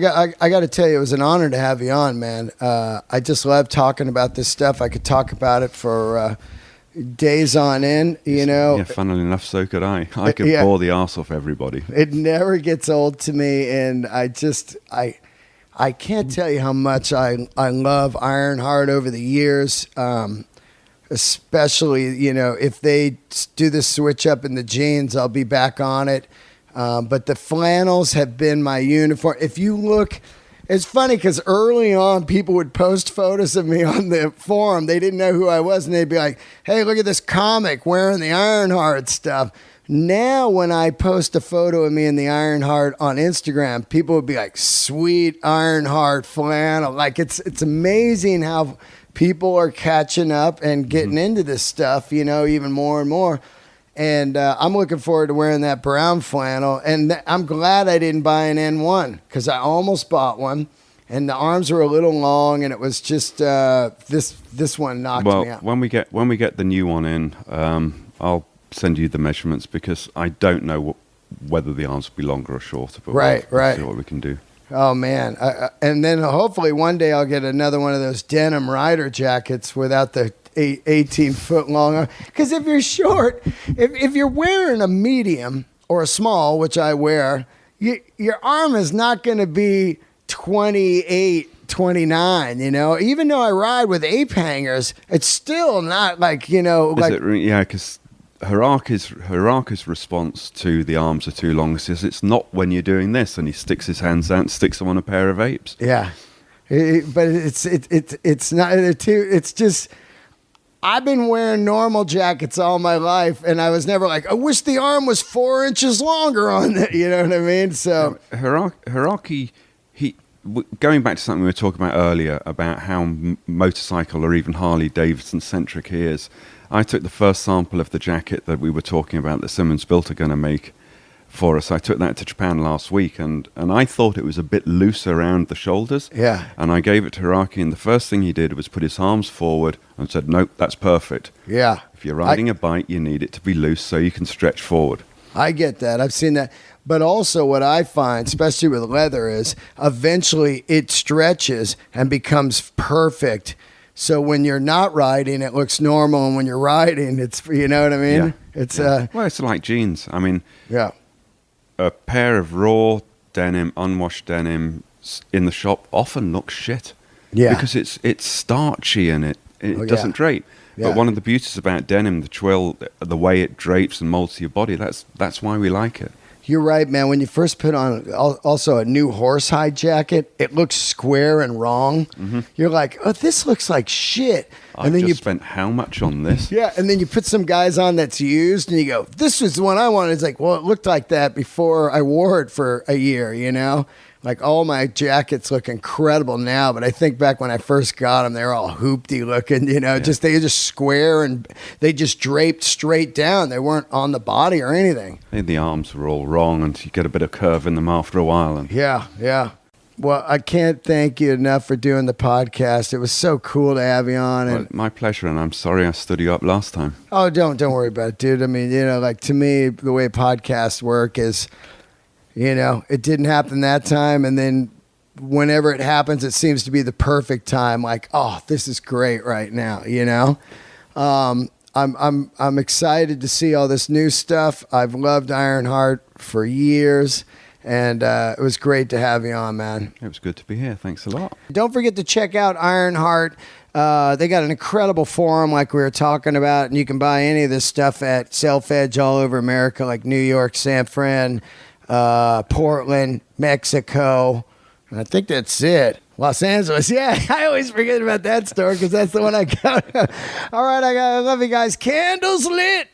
got to tell you, it was an honor to have you on, man. I just love talking about this stuff. I could talk about it for days on end, you know. Yeah, funnily enough, so could I. I could bore the arse off everybody. It never gets old to me, and I can't tell you how much I love Ironheart over the years, especially, you know, if they do the switch up in the jeans, I'll be back on it. But the flannels have been my uniform. If you look, it's funny because early on, people would post photos of me on the forum. They didn't know who I was, and they'd be like, hey, look at this comic wearing the Ironheart stuff. Now, when I post a photo of me in the Ironheart on Instagram, people would be like, sweet Ironheart flannel. Like, it's amazing how people are catching up and getting into this stuff, you know, even more and more. And I'm looking forward to wearing that brown flannel. And I'm glad I didn't buy an N1 because I almost bought one. And the arms were a little long, and it was just this one knocked me out. When we get the new one in, I'll send you the measurements because I don't know whether the arms will be longer or shorter. But we'll see what we can do. Oh, man. And then hopefully one day I'll get another one of those denim rider jackets without the 18-foot long. Because if you're short, if you're wearing a medium or a small, which I wear, your arm is not going to be 28, 29, you know? Even though I ride with ape hangers, it's still not like, you know... because Hiraka's response to the arms are too long says it's not when you're doing this, and he sticks his hands out and sticks them on a pair of apes. Yeah, but it's not. It's just I've been wearing normal jackets all my life, and I was never like, I wish the arm was 4 inches longer on it. You know what I mean? So Hiraki, going back to something we were talking about earlier about how motorcycle or even Harley Davidson centric he is. I took the first sample of the jacket that we were talking about that Simmons Built are going to make for us. I took that to Japan last week, and I thought it was a bit loose around the shoulders. Yeah. And I gave it to Hiraki, and the first thing he did was put his arms forward and said, nope, that's perfect. Yeah. If you're riding a bike, you need it to be loose so you can stretch forward. I get that. I've seen that. But also what I find, especially with leather, is eventually it stretches and becomes perfect. So when you're not riding, it looks normal, and when you're riding, it's, you know what I mean? Yeah. It's well, it's like jeans. I mean, a pair of raw denim, unwashed denim in the shop often looks shit. Yeah. Because it's starchy and it doesn't drape. Yeah. But one of the beauties about denim, the twill, the way it drapes and molds to your body, that's why we like it. You're right, man. When you first put on also a new horsehide jacket, it looks square and wrong. Mm-hmm. You're like, oh, this looks like shit. I've just spent how much on this? Yeah, and then you put some guys on that's used, and you go, this was the one I wanted. It's like, well, it looked like that before I wore it for a year, you know? Like, all my jackets look incredible now, but I think back when I first got them, they were all hoopty looking, you know? Yeah. They were just square, and they just draped straight down. They weren't on the body or anything. The arms were all wrong, and you get a bit of curve in them after a while. And Yeah. Well, I can't thank you enough for doing the podcast. It was so cool to have you on. And my pleasure, and I'm sorry I stood you up last time. oh, don't worry about it, dude. I mean, you know, like, to me, the way podcasts work is, you know, it didn't happen that time, and then whenever it happens, it seems to be the perfect time. Like, oh, this is great right now, you know. I'm excited to see all this new stuff. I've loved Ironheart for years. And it was great to have you on, man. It was good to be here. Thanks a lot. Don't forget to check out Ironheart. They got an incredible forum like we were talking about, and you can buy any of this stuff at Self-Edge all over America, like New York, San Fran, Portland, Mexico. And I think that's it. Los Angeles. Yeah, I always forget about that store because that's the one I got. All right, I love you guys. Candles lit.